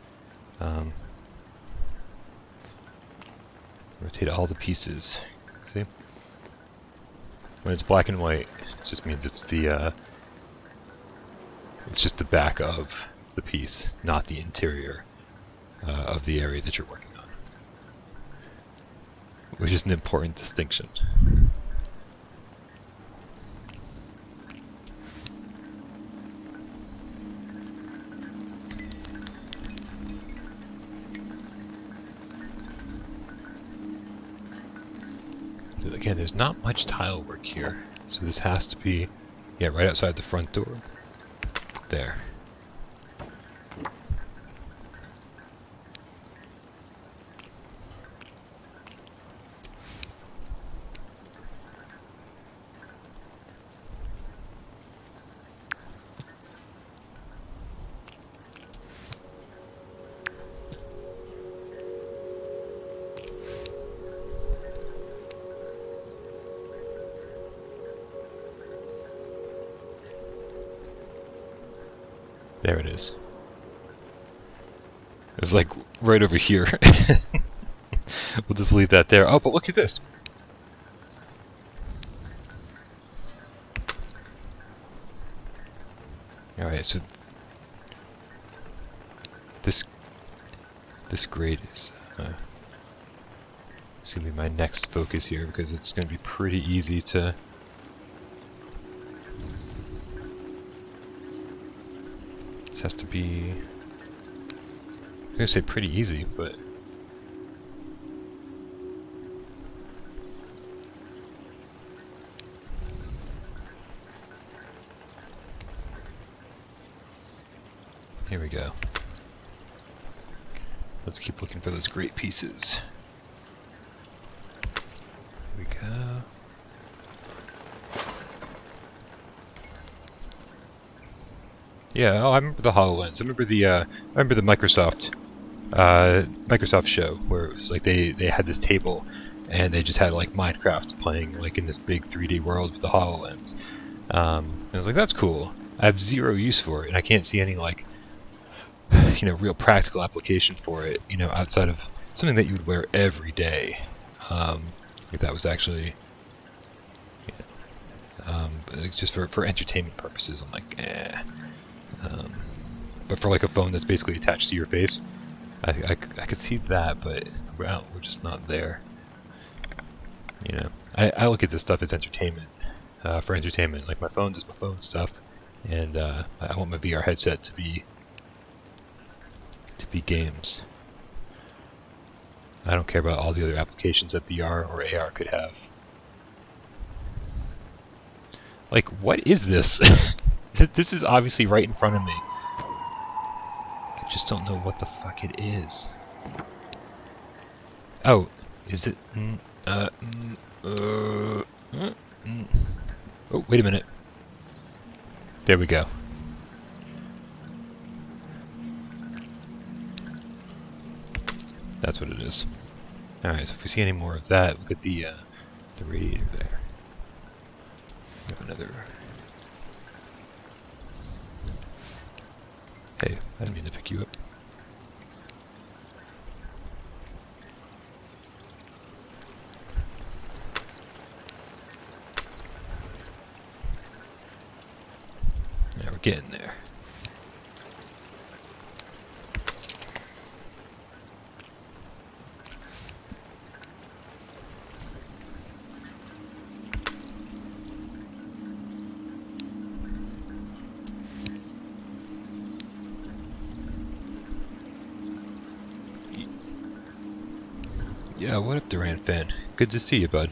S1: Rotate all the pieces. See? When it's black and white, it just means it's just the back of the piece, not the interior of the area that you're working on. Which is an important distinction. Again, there's not much tile work here, so this has to be, yeah, right outside the front door. There. There it is. It's like right over here. We'll just leave that there. Oh, but look at this. Alright, so this grade is it's gonna be my next focus here because it's gonna be pretty easy to has to be, I'm gonna say pretty easy, but here we go. Let's keep looking for those great pieces. Here we go. Yeah, oh, I remember the HoloLens. I remember the Microsoft show where it was like they had this table and they just had like Minecraft playing like in this big 3D world with the HoloLens. And I was like, that's cool. I have zero use for it, and I can't see any like real practical application for it. Outside of something that you would wear every day. If that was actually just for entertainment purposes, I'm like, eh. But for like a phone that's basically attached to your face, I could see that, but we're just not there. I look at this stuff as entertainment, for entertainment. Like my phone does my phone stuff, and I want my VR headset to be games. I don't care about all the other applications that VR or AR could have. Like, what is this? This is obviously right in front of me. I just don't know what the fuck it is. Oh, is it? Oh, wait a minute. There we go. That's what it is. Alright, so if we see any more of that, look at the radiator there. We have another... Hey, I didn't mean to pick you up. Yeah, we're getting there. Yeah, what up, Durant fan? Good to see you, bud.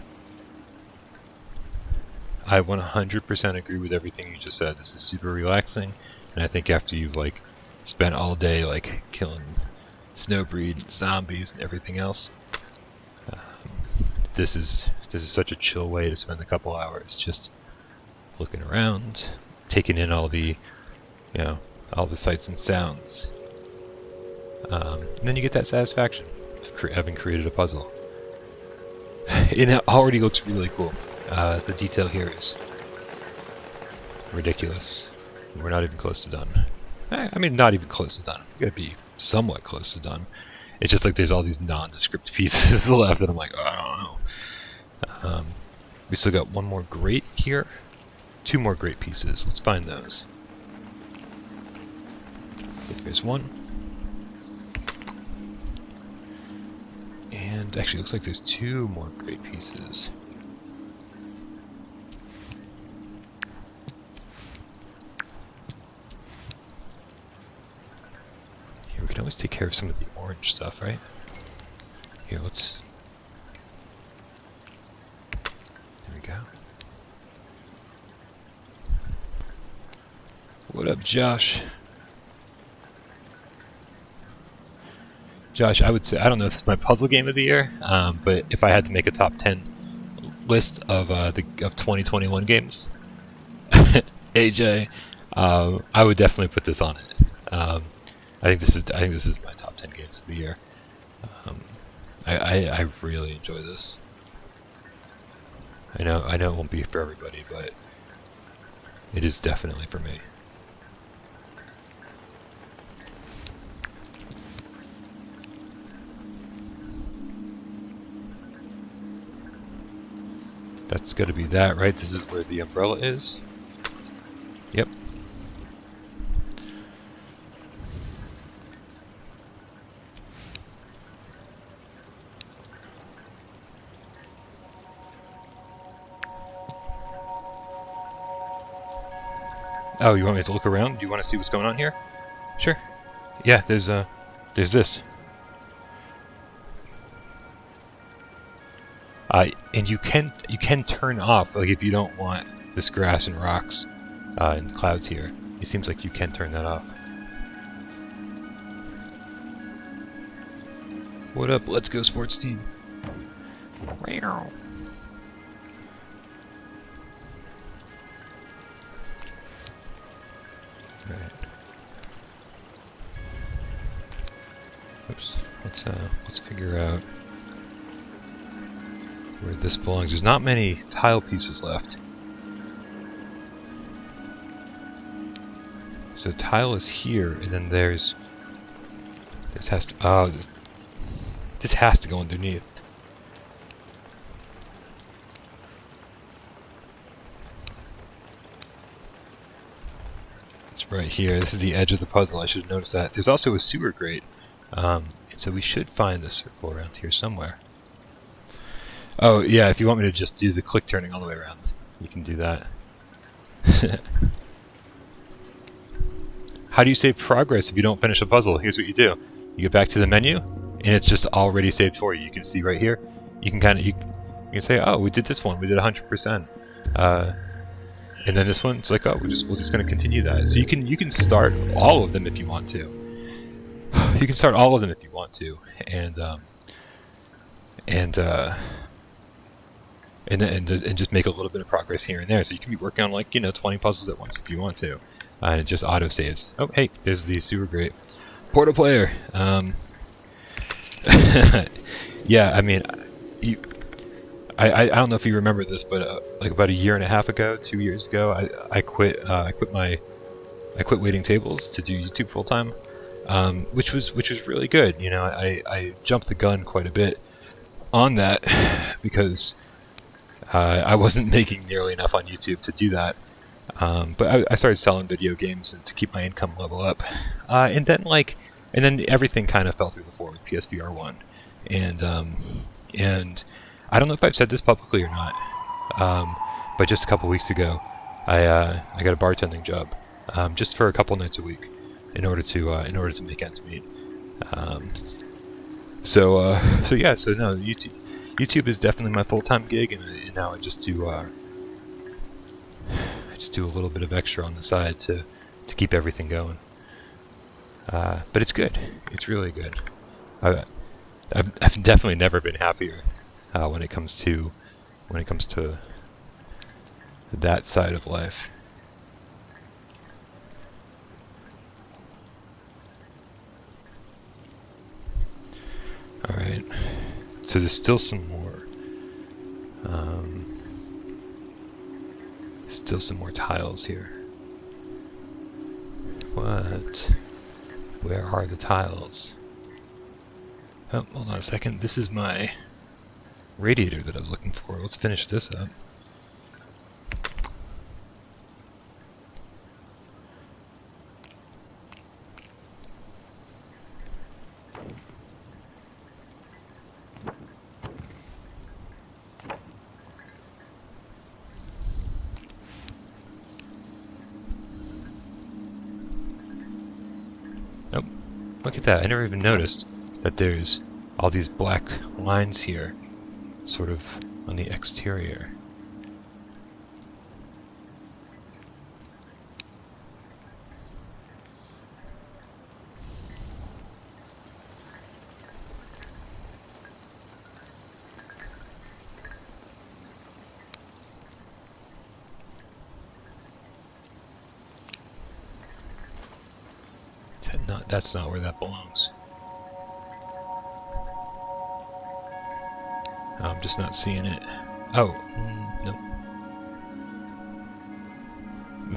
S1: I 100% agree with everything you just said. This is super relaxing, and I think after you've like spent all day like killing snowbreed, zombies, and everything else, this is such a chill way to spend a couple hours just looking around, taking in all the, all the sights and sounds, and then you get that satisfaction of having created a puzzle. It already looks really cool. The detail here is ridiculous. We're not even close to done. I mean, not even close to done. We gotta be somewhat close to done. It's just like there's all these nondescript pieces left that I'm like, oh, I don't know. We still got one more grate here. 2 more grate pieces. Let's find those. There's one. And actually, it looks like there's 2 more grate pieces. Here, we can always take care of some of the orange stuff, right? Here, let's... There we go. What up, Josh? Josh, I would say, I don't know if it's my puzzle game of the year, but if I had to make a top 10 list of 2021 games, AJ, I would definitely put this on it. I think this is my top 10 games of the year. I really enjoy this. I know it won't be for everybody, but it is definitely for me. That's got to be that, right? This is where the umbrella is. Yep. Oh, you want me to look around? Do you want to see what's going on here? Sure. Yeah, there's this. And you can turn off, like if you don't want this grass and rocks and clouds here. It seems like you can turn that off. What up? Let's go, sports team. Wow. All right. Oops. Let's figure out where this belongs. There's not many tile pieces left. So tile is here, and then this has to, this has to go underneath. It's right here. This is the edge of the puzzle. I should have noticed that. There's also a sewer grate, and so we should find the circle around here somewhere. Oh, yeah, if you want me to just do the click turning all the way around, you can do that. How do you save progress if you don't finish a puzzle? Here's what you do. You get back to the menu, and it's just already saved for you. You can see right here. You can you can say, oh, we did this one. We did 100%. And then this one, it's like, oh, we're just going to continue that. So you can start all of them if you want to. You can start all of them if you want to, and just make a little bit of progress here and there. So you can be working on like 20 puzzles at once if you want to, and it just auto saves. Oh, hey, there's the sewer grate. Portal player. Yeah, I mean, you, I don't know if you remember this, but like about a year and a half ago, 2 years ago, I quit I quit waiting tables to do YouTube full time, which was really good. You know, I jumped the gun quite a bit on that because I wasn't making nearly enough on YouTube to do that. But I started selling video games to keep my income level up, and then everything kind of fell through the floor with PSVR 1, and I don't know if I've said this publicly or not, but just a couple weeks ago, I got a bartending job, just for a couple nights a week, in order to make ends meet. So no, YouTube is definitely my full-time gig, and now I just do a little bit of extra on the side to keep everything going. But it's good. It's really good. I've definitely never been happier when it comes to that side of life. All right. So there's still some more. Still some more tiles here. What? Where are the tiles? Oh, hold on a second. This is my radiator that I was looking for. Let's finish this up. Oh, look at that. I never even noticed that there's all these black lines here, sort of on the exterior. That's not where that belongs. I'm just not seeing it. Oh, no.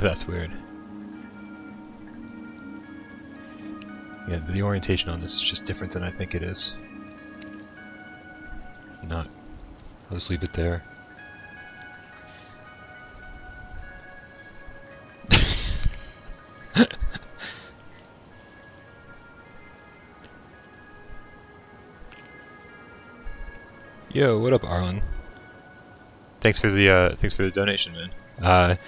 S1: That's weird. Yeah, the orientation on this is just different than I think it is. I'll just leave it there. Yo, what up, Arlen? Thanks for the donation, man.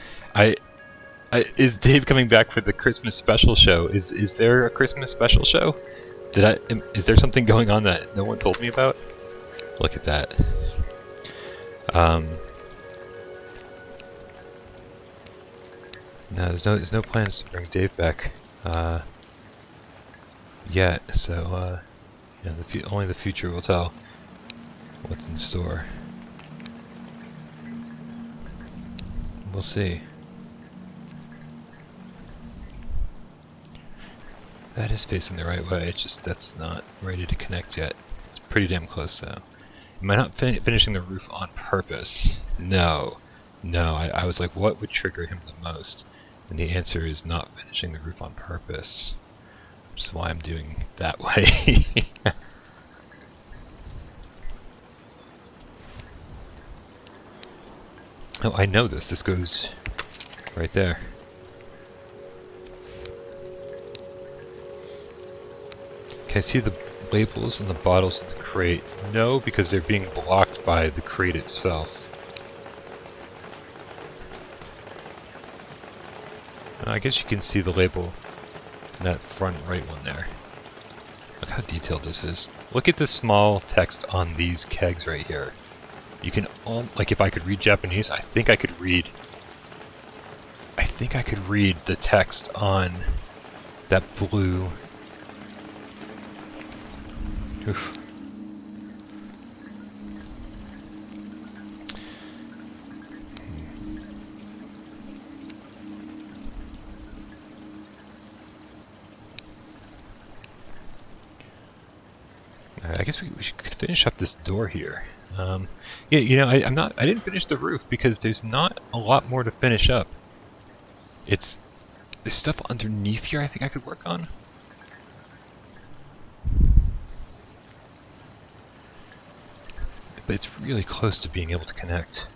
S1: Is Dave coming back for the Christmas special show? Is there a Christmas special show? Is there something going on that no one told me about? Look at that. No, there's no plans to bring Dave back yet. So yeah, only the future will tell what's in store. We'll see. That is facing the right way. It's just that's not ready to connect yet. It's pretty damn close though. Am I not finishing the roof on purpose? No. I was like, what would trigger him the most? And the answer is not finishing the roof on purpose. Which is why I'm doing that way. Oh, I know this. This goes right there. Can I see the labels and the bottles in the crate? No, because they're being blocked by the crate itself. I guess you can see the label in that front right one there. Look how detailed this is. Look at the small text on these kegs right here. You can, like, if I could read Japanese, I think I could read the text on that blue. Oof. I guess we should finish up this door here. Yeah, you know, I didn't finish the roof because there's not a lot more to finish up. There's stuff underneath here I think I could work on. But it's really close to being able to connect.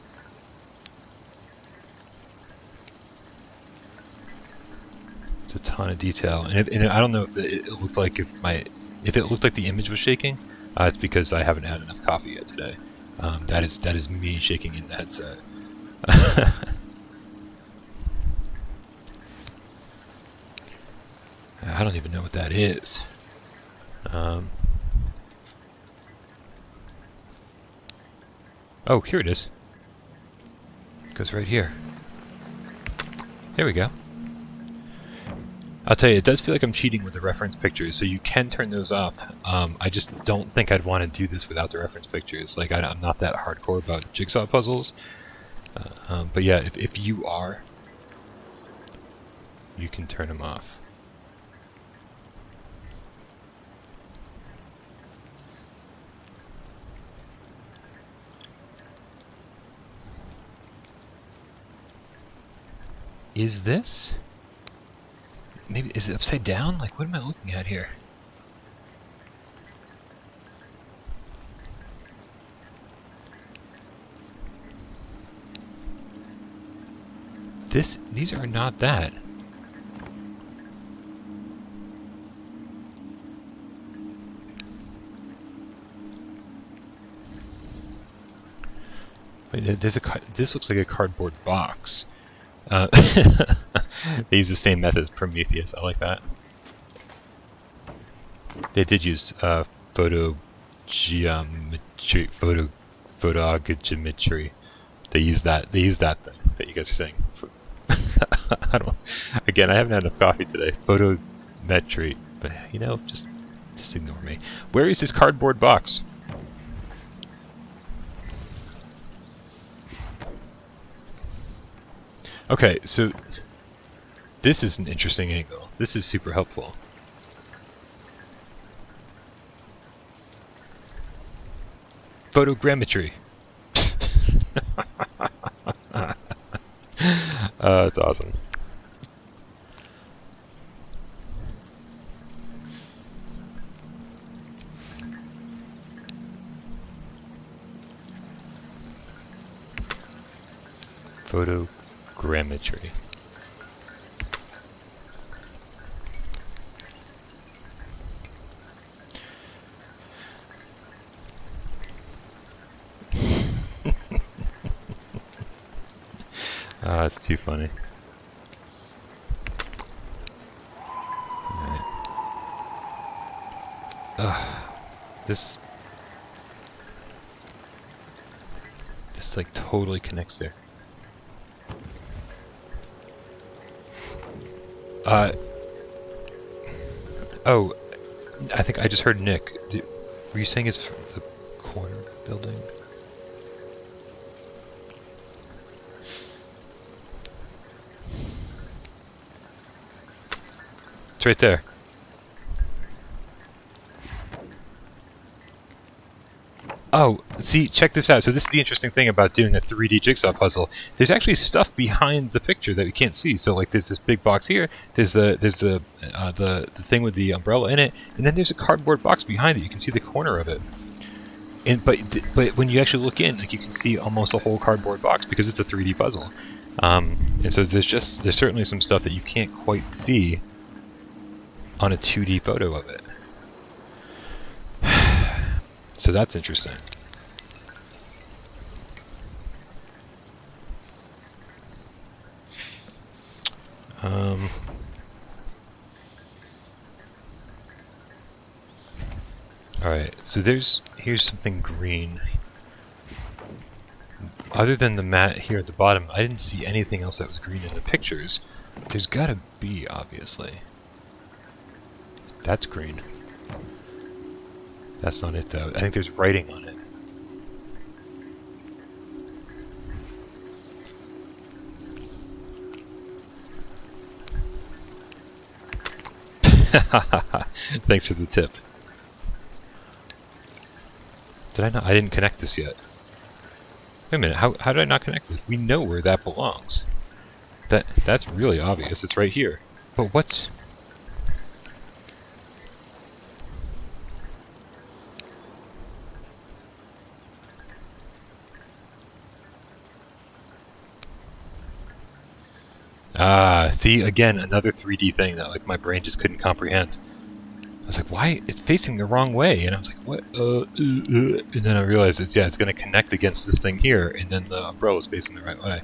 S1: It's a ton of detail, and I don't know if it looked like if it looked like the image was shaking. It's because I haven't had enough coffee yet today. That is me shaking in the headset. I don't even know what that is. Oh, here it is. It goes right here. There we go. I'll tell you, it does feel like I'm cheating with the reference pictures, so you can turn those off. I just don't think I'd want to do this without the reference pictures. Like, I'm not that hardcore about jigsaw puzzles. But yeah, if you are, you can turn them off. Is this? Maybe, is it upside down? Like, what am I looking at here? These are not that. Wait, this looks like a cardboard box. They use the same method as Prometheus. I like that. They did use photogrammetry. They use that thing that you guys are saying. I don't. Again, I haven't had enough coffee today. Photometry, but you know, just ignore me. Where is this cardboard box? Okay, so this is an interesting angle. This is super helpful. Photogrammetry. That's awesome. Photogrammetry. It's too funny. Alright. This like totally connects there. Oh, I think I just heard Nick. Were you saying it's from the corner of the building? It's right there. Oh, see, check this out. So this is the interesting thing about doing a 3D jigsaw puzzle. There's actually stuff behind the picture that we can't see. So like there's this big box here. There's the thing with the umbrella in it, and then there's a cardboard box behind it. You can see the corner of it. And but when you actually look in, like you can see almost a whole cardboard box because it's a 3D puzzle. And so there's certainly some stuff that you can't quite see on a 2D photo of it. So that's interesting. Alright, so here's something green. Other than the mat here at the bottom, I didn't see anything else that was green in the pictures. There's gotta be, obviously. That's green. That's not it though. I think there's writing on it. Thanks for the tip. Did I not? I didn't connect this yet. Wait a minute, how did I not connect this? We know where that belongs. That's really obvious, it's right here. But what's... Ah, see, again, another 3D thing that like my brain just couldn't comprehend. I was like, why? It's facing the wrong way. And I was like, what? And then I realized it's going to connect against this thing here, and then the umbrella is facing the right way.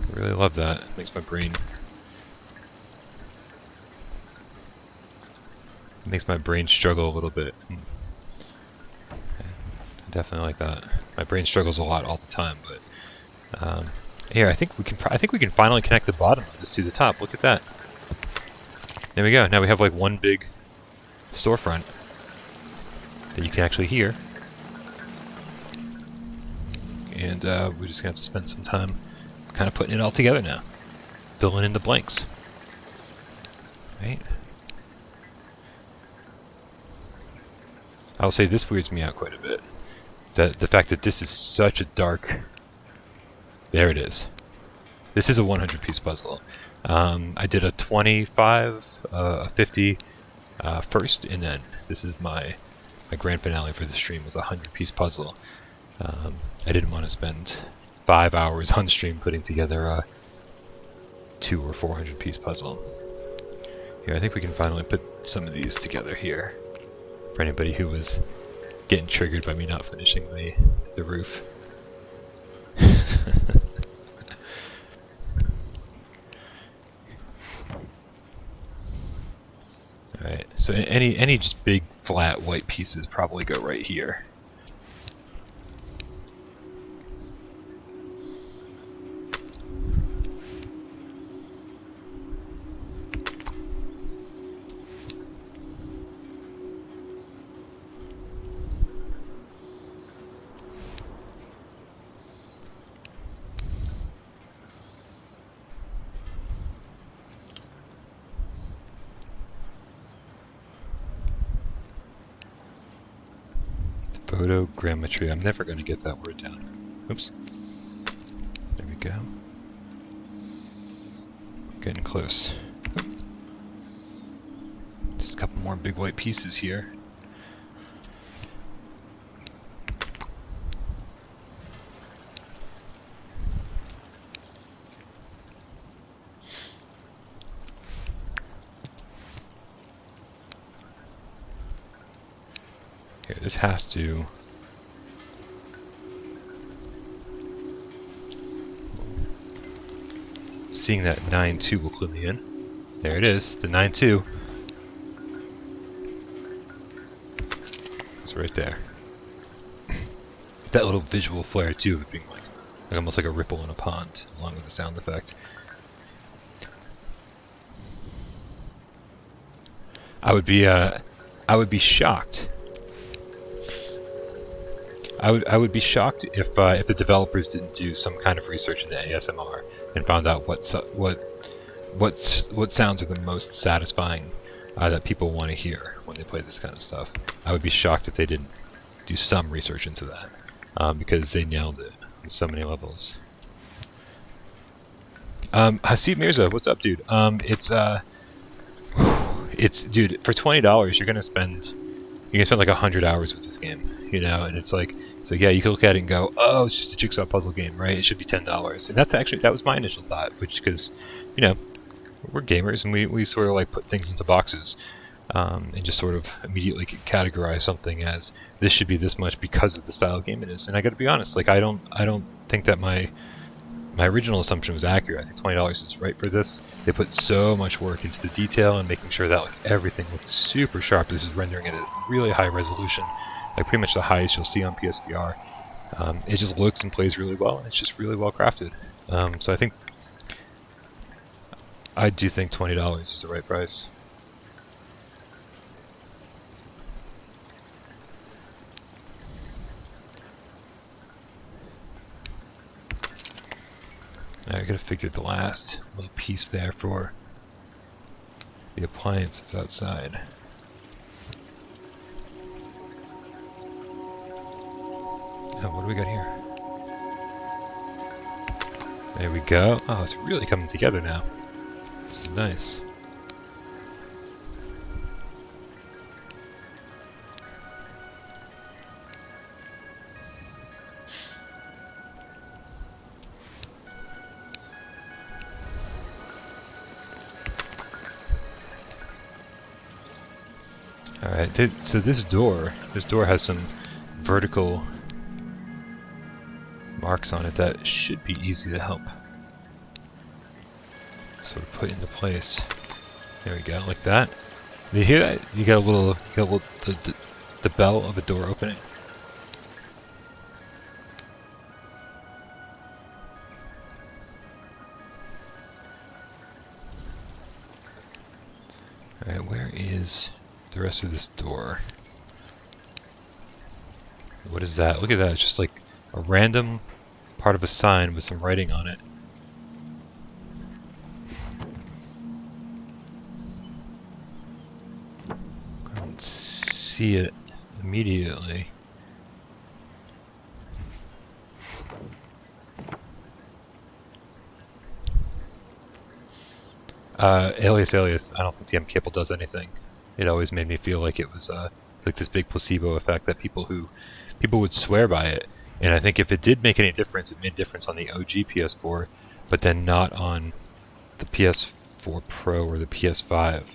S1: I really love that. It makes my brain... It makes my brain struggle a little bit. I definitely like that. My brain struggles a lot all the time, but... here, I think we can finally connect the bottom of this to the top. Look at that. There we go. Now we have like one big storefront that you can actually hear. And we're just going to have to spend some time kind of putting it all together now. Filling in the blanks. Right? I'll say this weirds me out quite a bit. The fact that this is such a dark... There it is. This is a 100-piece puzzle. I did a 25, a 50 first, and then this is my grand finale for the stream was a 100-piece puzzle. I didn't want to spend 5 hours on stream putting together a 200 or 400-piece puzzle. Here, I think we can finally put some of these together here for anybody who was getting triggered by me not finishing the roof. Alright, so any just big flat white pieces probably go right here. Photogrammetry. I'm never going to get that word down. Oops. There we go. Getting close. Oop. Just a couple more big white pieces here. Here, this has to... Seeing that 9-2 will clue me in. There it is, the 9-2. It's right there. That little visual flair too of it being like almost like a ripple in a pond, along with the sound effect. I would be shocked. I would be shocked if the developers didn't do some kind of research into ASMR and found out what sounds are the most satisfying that people want to hear when they play this kind of stuff. I would be shocked if they didn't do some research into that because they nailed it on so many levels. Hasib Mirza, what's up, dude? It's dude, for $20 you're gonna spend like 100 hours with this game, you know, and it's like yeah, you can look at it and go, oh, it's just a jigsaw puzzle game, right? It should be $10, and that was my initial thought, which because, you know, we're gamers and we sort of like put things into boxes, and just sort of immediately categorize something as this should be this much because of the style of game it is. And I got to be honest, like I don't think that my original assumption was accurate. I think $20 is right for this. They put so much work into the detail and making sure that like everything looks super sharp. This is rendering at a really high resolution, like pretty much the highest you'll see on PSVR. It just looks and plays really well, and it's just really well crafted. So I do think $20 is the right price. I gotta figure the last little piece there for the appliances outside. Oh, what do we got here? There we go. Oh, it's really coming together now. This is nice. Alright, so this door has some vertical marks on it that should be easy to help sort of put into place. There we go, like that. Did you hear that? You got a little the bell of a door opening. Alright, where is the rest of this door? What is that? Look at that, it's just like a random part of a sign with some writing on it. I don't see it immediately. Alias, I don't think the M cable does anything. It always made me feel like it was like this big placebo effect that people would swear by it. And I think if it did make any difference, it made a difference on the OG PS4, but then not on the PS4 Pro or the PS5.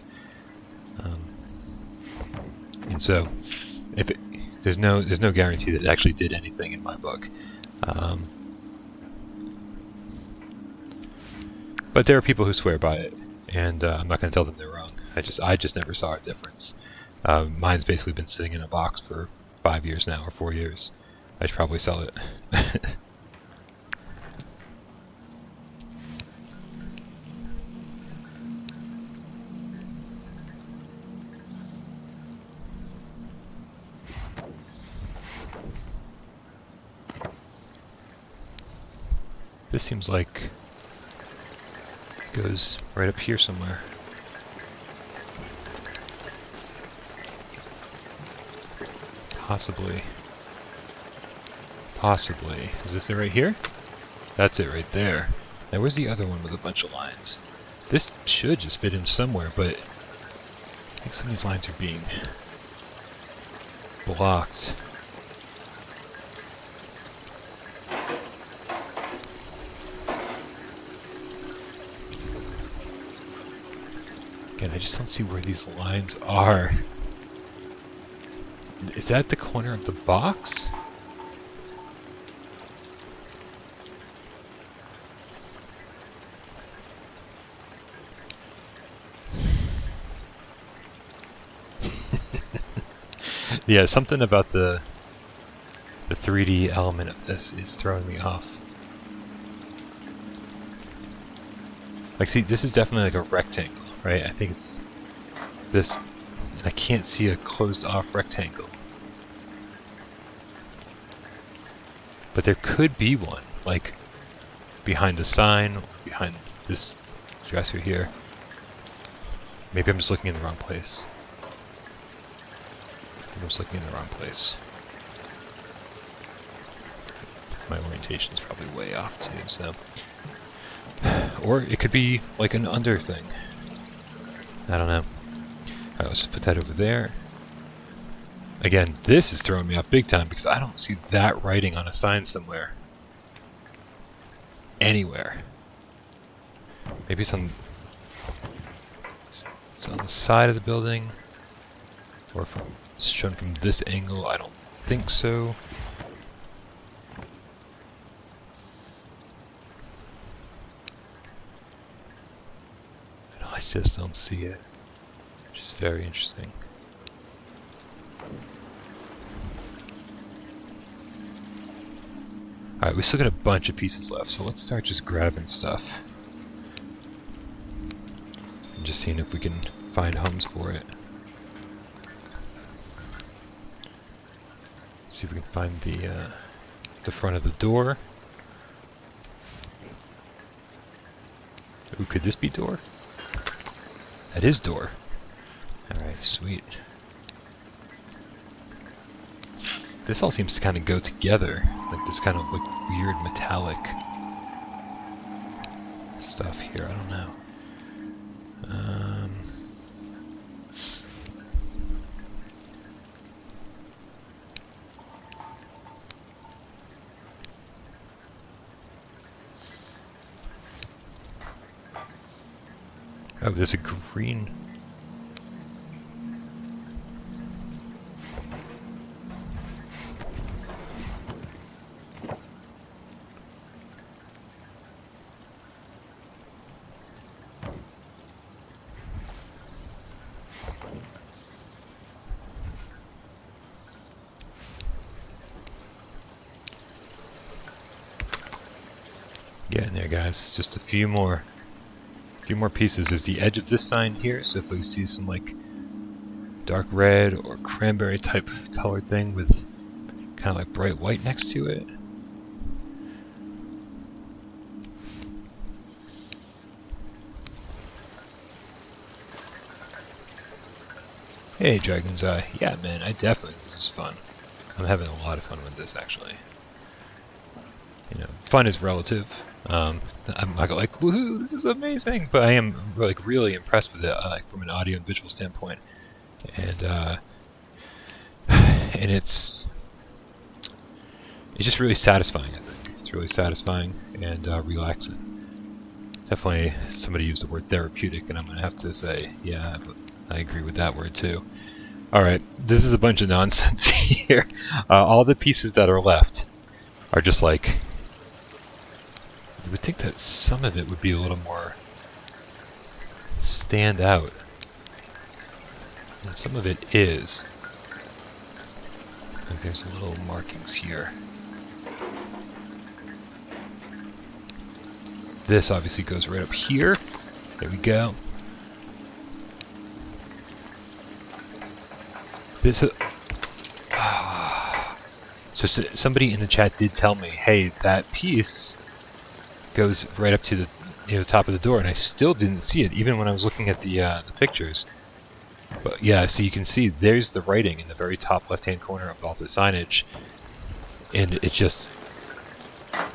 S1: And so, there's no guarantee that it actually did anything in my book. But there are people who swear by it, and I'm not going to tell them they're wrong. I just never saw a difference. Mine's basically been sitting in a box for 5 years now, or 4 years. I should probably sell it. This seems like it goes right up here somewhere. Possibly. Possibly. Is this it right here? That's it right there. Now where's the other one with a bunch of lines? This should just fit in somewhere, but I think some of these lines are being blocked. Again, I just don't see where these lines are. Is that the corner of the box? Yeah, something about the 3D element of this is throwing me off. Like, see, this is definitely like a rectangle, right? I think it's this, and I can't see a closed off rectangle. But there could be one, like behind the sign, or behind this dresser here. Maybe I'm just looking in the wrong place. I'm just looking in the wrong place. My orientation's probably way off too, so. Or it could be like an under thing. I don't know. Alright, let's just put that over there. Again, this is throwing me off big time because I don't see that writing on a sign somewhere. Anywhere. Maybe it's on the side of the building. Or from it's shown from this angle. I don't think so. I just don't see it. Which is very interesting. Alright, we still got a bunch of pieces left, so let's start just grabbing stuff. And just seeing if we can find homes for it. See if we can find the front of the door. Ooh, could this be door? That is door. Alright, sweet. This all seems to kind of go together. like this kind of like weird metallic stuff here. I don't know. Oh, there's a green. Getting there, guys. Just a few more pieces. There's the edge of this sign here, so if we see some like dark red or cranberry type colored thing with kind of like bright white next to it. Hey, Dragon's Eye. Yeah, man, this is fun. I'm having a lot of fun with this, actually. You know, fun is relative. I'm not like, woohoo, this is amazing, but I am like really impressed with it, like from an audio and visual standpoint, and it's just really satisfying. I think it's really satisfying and relaxing. Definitely, somebody used the word therapeutic, and I'm gonna have to say, yeah, but I agree with that word too. All right, this is a bunch of nonsense here. All the pieces that are left are just like. You would think that some of it would be a little more stand out. And some of it is. Like there's little markings here. This obviously goes right up here. There we go. This. So somebody in the chat did tell me, hey, that piece goes right up to the top of the door, and I still didn't see it even when I was looking at the pictures. But yeah, so you can see there's the writing in the very top left-hand corner of all the signage, and it's just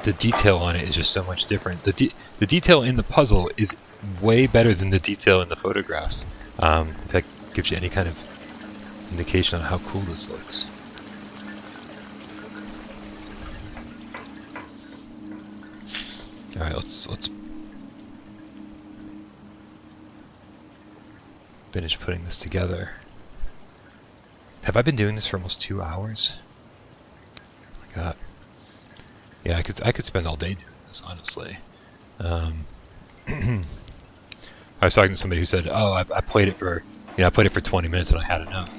S1: the detail on it is just so much different. The detail in the puzzle is way better than the detail in the photographs. If that gives you any kind of indication on how cool this looks. All right, let's finish putting this together. Have I been doing this for almost 2 hours? Oh my God. Yeah, I could spend all day doing this, honestly. I was talking to somebody who said, "Oh, I played it for, I played it for 20 minutes and I had enough."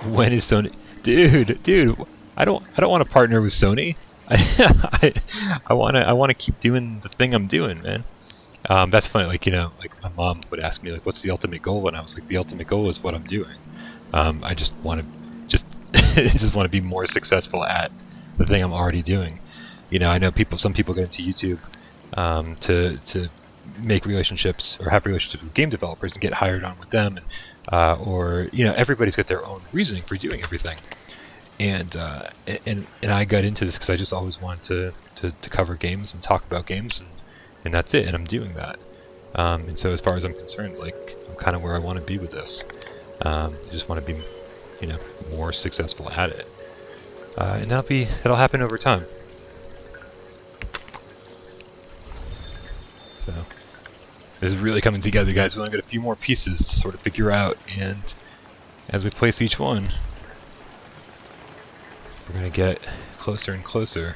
S1: When is Sony? Dude, I don't want to partner with Sony. I want to keep doing the thing I'm doing, man. That's funny. Like like my mom would ask me, like, "What's the ultimate goal?" And I was like, "The ultimate goal is what I'm doing. I just want to just want to be more successful at the thing I'm already doing." I know some people get into YouTube to make relationships or have relationships with game developers and get hired on with them, and or everybody's got their own reasoning for doing everything. And I got into this because I just always wanted to cover games and talk about games, and that's it. And I'm doing that. And so as far as I'm concerned, like, I'm kind of where I want to be with this. I just want to be, more successful at it. And that'll happen over time. So this is really coming together, guys. We only got a few more pieces to sort of figure out, and as we place each one, we're going to get closer and closer.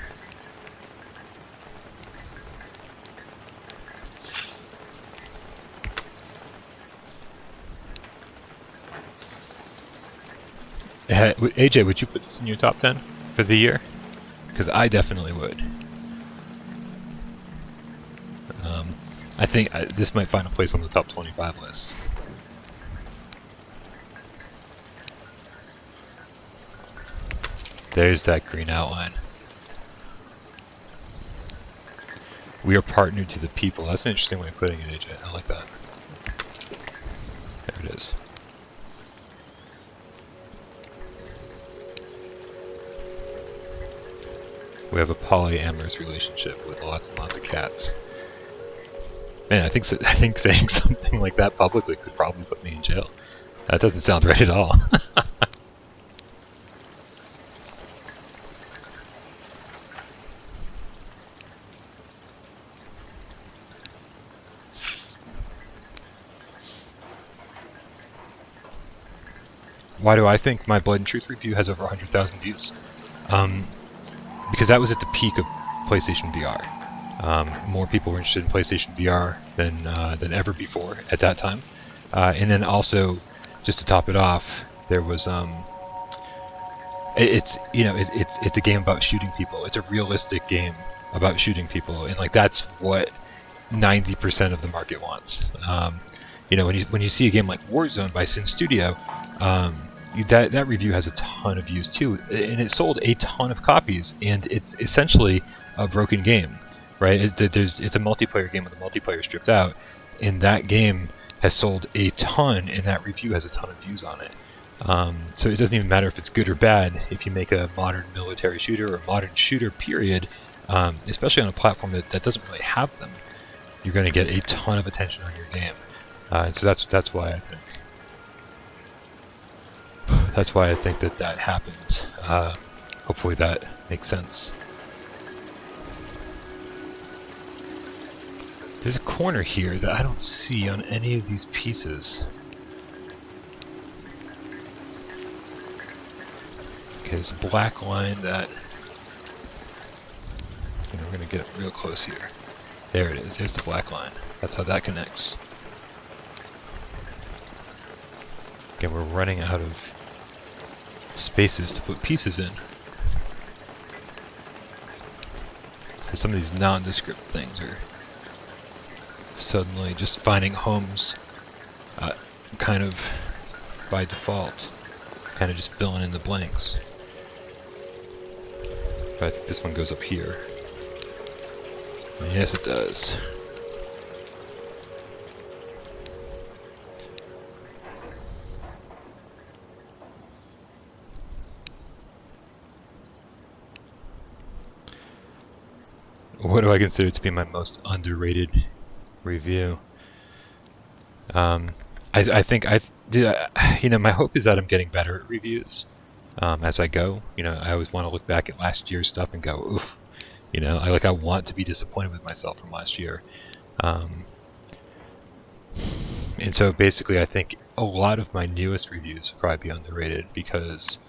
S1: AJ, would you put this in your top 10 for the year? Because I definitely would. I think this might find a place on the top 25 list. There's that green outline. We are partnered to the people. That's an interesting way of putting it, AJ. I like that. We have a polyamorous relationship with lots and lots of cats. Man, I think saying something like that publicly could probably put me in jail. That doesn't sound right at all. Why do I think my Blood and Truth review has over 100,000 views? Because that was at the peak of PlayStation VR. More people were interested in PlayStation VR than ever before at that time. And then also, just to top it off, there was it's a game about shooting people. It's a realistic game about shooting people, and like that's what 90% of the market wants. When you see a game like Warzone by Sin Studio, that review has a ton of views too, and it sold a ton of copies, and it's essentially a broken game, right? It's a multiplayer game with the multiplayer stripped out, and that game has sold a ton, and that review has a ton of views on it. So it doesn't even matter if it's good or bad. If you make a modern military shooter or a modern shooter period, especially on a platform that doesn't really have them, you're going to get a ton of attention on your game. And so that's why I think that happened. Hopefully that makes sense. There's a corner here that I don't see on any of these pieces. Okay, there's a black line that... we're going to get real close here. There it is. There's the black line. That's how that connects. Again, we're running out of spaces to put pieces in. So some of these nondescript things are suddenly just finding homes kind of by default, kind of just filling in the blanks. But I think this one goes up here. And yes, it does. What do I consider to be my most underrated review? I think my hope is that I'm getting better at reviews as I go. I always want to look back at last year's stuff and go, oof. I want to be disappointed with myself from last year. And so basically I think a lot of my newest reviews will probably be underrated because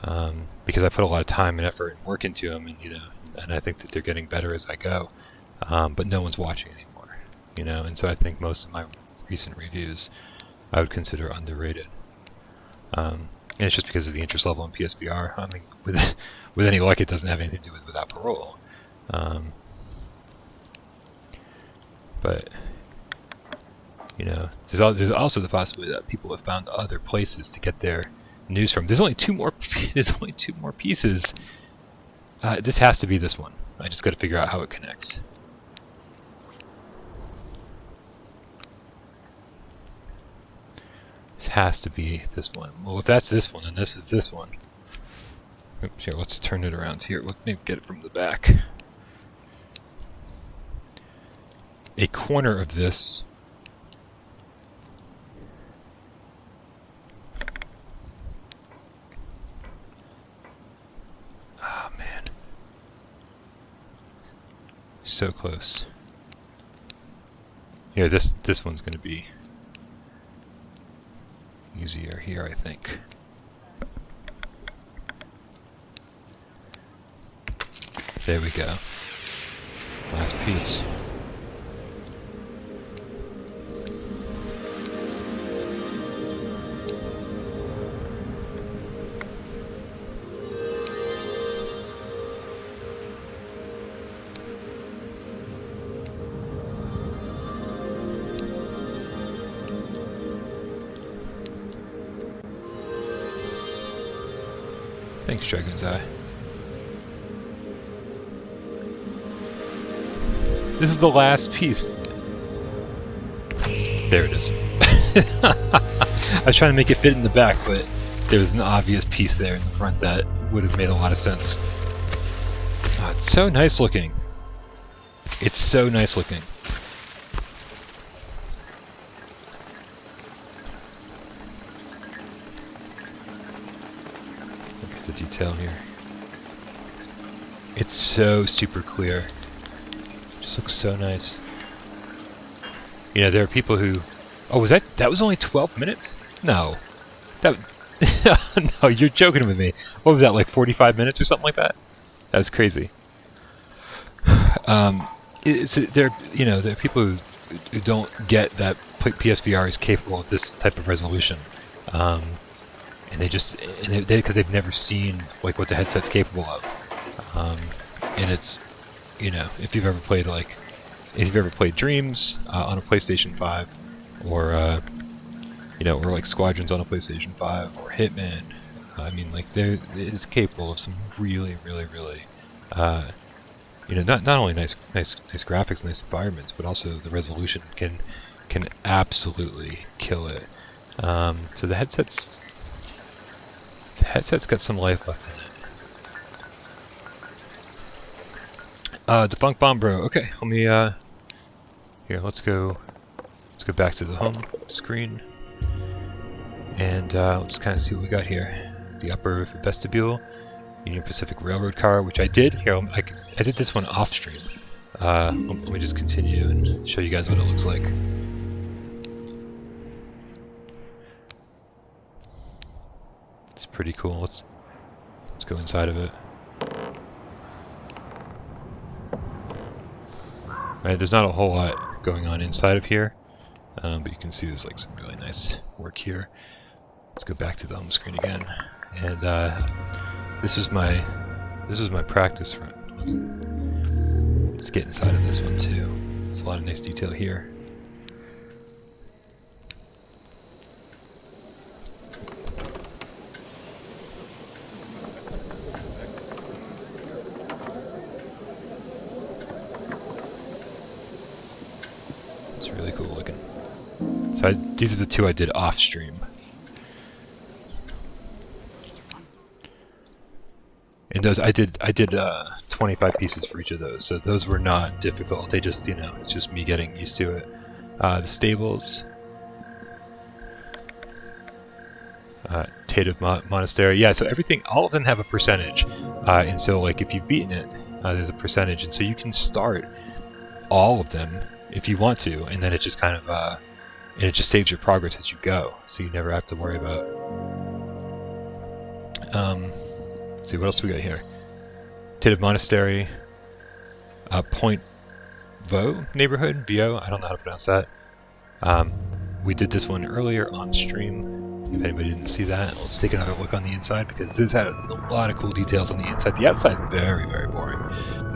S1: I put a lot of time and effort and work into them, and I think that they're getting better as I go. But no one's watching anymore, and so I think most of my recent reviews I would consider underrated. And it's just because of the interest level in PSVR. I mean, with any luck, it doesn't have anything to do with Without Parole. But there's also the possibility that people have found other places to get their news from. There's only two more pieces. This has to be this one. I just got to figure out how it connects. This has to be this one. Well, if that's this one, then this is this one. Oops, here, let's turn it around here. Let's maybe get it from the back. A corner of this so close. Here, this one's going to be easier here, I think. There we go. Last piece. Thanks, Dragon's Eye. This is the last piece. There it is. I was trying to make it fit in the back, but there was an obvious piece there in the front that would have made a lot of sense. Oh, it's so nice looking. It's so nice looking. Look at the detail here. It's so super clear. Just looks so nice. You know, there are people who... Oh, that was only 12 minutes? No. That... No, you're joking with me. What was that, like 45 minutes or something like that? That was crazy. There are people who don't get that PSVR is capable of this type of resolution, and because they've never seen like what the headset's capable of, and it's, you know, if you've ever played Dreams on a PlayStation 5, or you know, or like Squadrons on a PlayStation 5, or Hitman, I mean, like it is capable of some really you know, not only nice graphics, nice environments, but also the resolution can absolutely kill it. So the headset's got some life left in it. Defunct Bomb Bro. Okay, let me here. Let's go back to the home screen, and we'll just kind of see what we got here. The upper vestibule. Union Pacific Railroad car, which I did. Here, I did this one off stream. Let me just continue and show you guys what it looks like. It's pretty cool. Let's go inside of it. Right, there's not a whole lot going on inside of here, but you can see there's like some really nice work here. Let's go back to the home screen again, and this is my practice run. Let's get inside of this one too. There's a lot of nice detail here. It's really cool looking. So these are the two I did off stream. And those I did 25 pieces for each of those, so those were not difficult. They just, you know, it's just me getting used to it. The stables, Tative Monastery, yeah. So everything, all of them have a percentage, and so like if you've beaten it, there's a percentage, and so you can start all of them if you want to, and then it just kind of and it just saves your progress as you go, so you never have to worry about. Let's see, what else do we got here? Tative Monastery, Point Vo neighborhood, VO, I don't know how to pronounce that. We did this one earlier on stream. If anybody didn't see that, let's take another look on the inside, because this had a lot of cool details on the inside. The outside's very boring.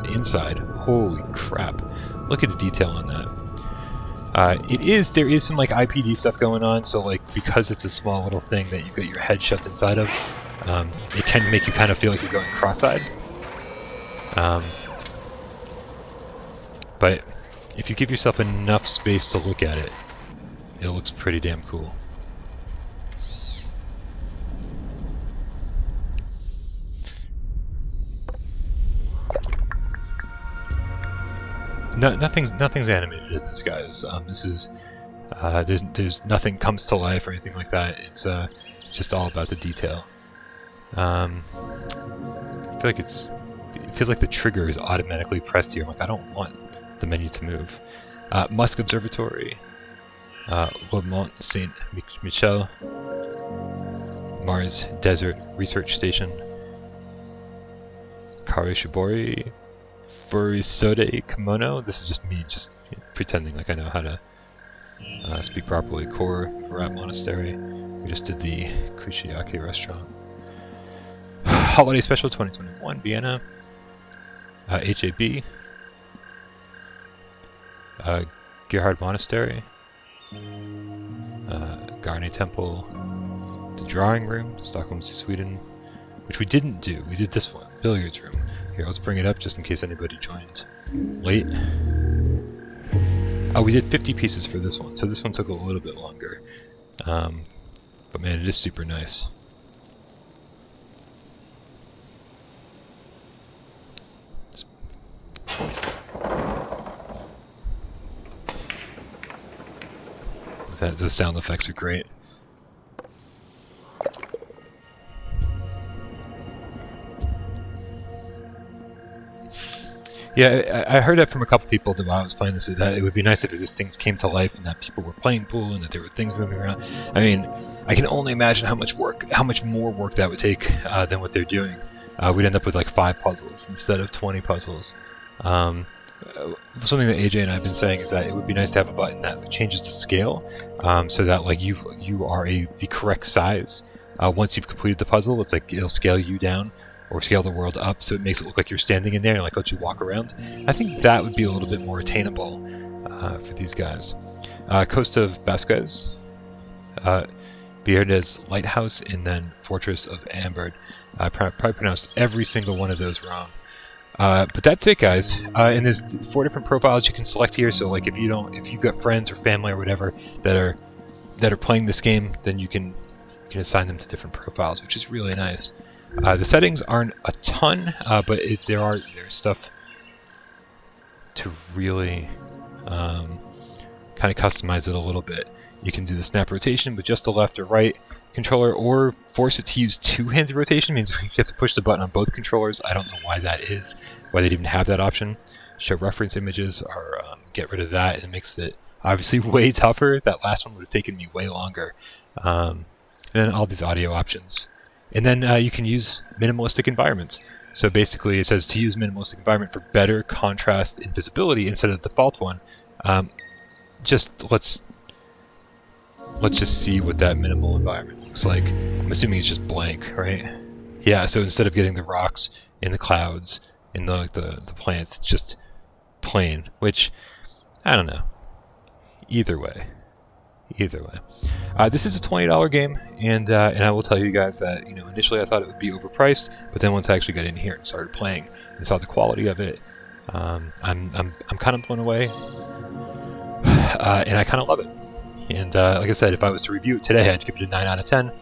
S1: The inside, holy crap. Look at the detail on that. There is some like IPD stuff going on, so like because it's a small little thing that you've got your head shoved inside of, it can make you kind of feel like you're going cross-eyed. But if you give yourself enough space to look at it, it looks pretty damn cool. Nothing's animated in this, guys. This is there's nothing comes to life or anything like that. It's just all about the detail. I feel like it feels like the trigger is automatically pressed here. I'm like, I don't want the menu to move. Musk Observatory, Le Mont Saint Michel, Mars Desert Research Station, Kare Shibori, Furisode Kimono. This is just me pretending like I know how to speak properly. Core Virat Monastery. We just did the Kushiaki restaurant. Holiday Special 2021, Vienna. HAB. Gerhard Monastery. Garni Temple. The Drawing Room, Stockholm, Sweden. Which we didn't do. We did this one, Billiards Room. Here, let's bring it up just in case anybody joined late. Oh, we did 50 pieces for this one, so this one took a little bit longer. But man, it is super nice. The sound effects are great. Yeah, I heard that from a couple people while I was playing this, is that it would be nice if these things came to life and that people were playing pool and that there were things moving around. I mean, I can only imagine how much more work that would take than what they're doing. We'd end up with like 5 puzzles instead of 20 puzzles. Something that AJ and I have been saying is that it would be nice to have a button that changes the scale, so that like you are the correct size. Once you've completed the puzzle, it's like it'll scale you down or scale the world up, so it makes it look like you're standing in there and like let you walk around. I think that would be a little bit more attainable for these guys. Coast of Vasquez, Beardes Lighthouse, and then Fortress of Ambert. I probably pronounced every single one of those wrong. But that's it, guys. And there's 4 different profiles you can select here. So like if you've got friends or family or whatever that are playing this game, then you can assign them to different profiles, which is really nice. The settings aren't a ton, but there's stuff to really kind of customize it a little bit. You can do the snap rotation with just the left or right controller, or force it to use two-handed rotation. Means you have to push the button on both controllers. I don't know why that is, why they'd even have that option. Show reference images, or get rid of that. It makes it obviously way tougher. That last one would have taken me way longer. And then all these audio options. And then you can use minimalistic environments. So basically it says to use minimalistic environment for better contrast and visibility instead of the default one. Let's just see what that minimal environment looks like. I'm assuming it's just blank, right? Yeah, so instead of getting the rocks and the clouds and the plants, it's just plain, which, I don't know. Either way. This is a $20 game, and I will tell you guys that initially I thought it would be overpriced, but then once I actually got in here and started playing and saw the quality of it, I'm kind of blown away, and I kind of love it. And like I said, if I was to review it today, I'd give it a 9 out of 10,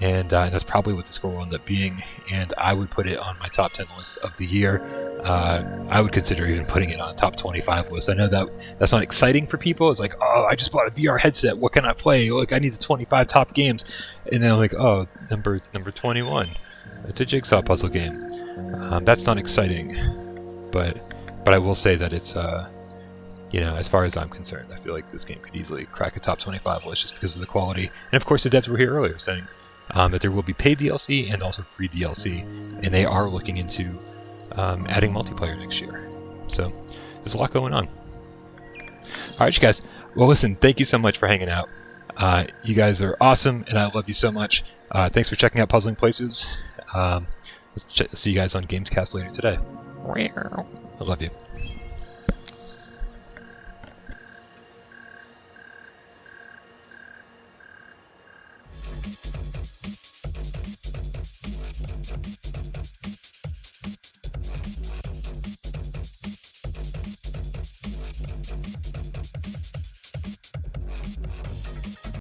S1: and that's probably what the score will end up being. And I would put it on my top 10 list of the year. I would consider even putting it on a top 25 list. I know that's not exciting for people. It's like, oh, I just bought a VR headset. What can I play? Look, I need the 25 top games. And then I'm like, oh, number 21. It's a jigsaw puzzle game. That's not exciting, but I will say that it's as far as I'm concerned, I feel like this game could easily crack a top 25 list just because of the quality. And of course, the devs were here earlier saying that there will be paid DLC and also free DLC, and they are looking into adding multiplayer next year. So there's a lot going on. Alright, you guys. Well, listen, thank you so much for hanging out. You guys are awesome, and I love you so much. Thanks for checking out Puzzling Places. See you guys on Gamescast later today. I love you.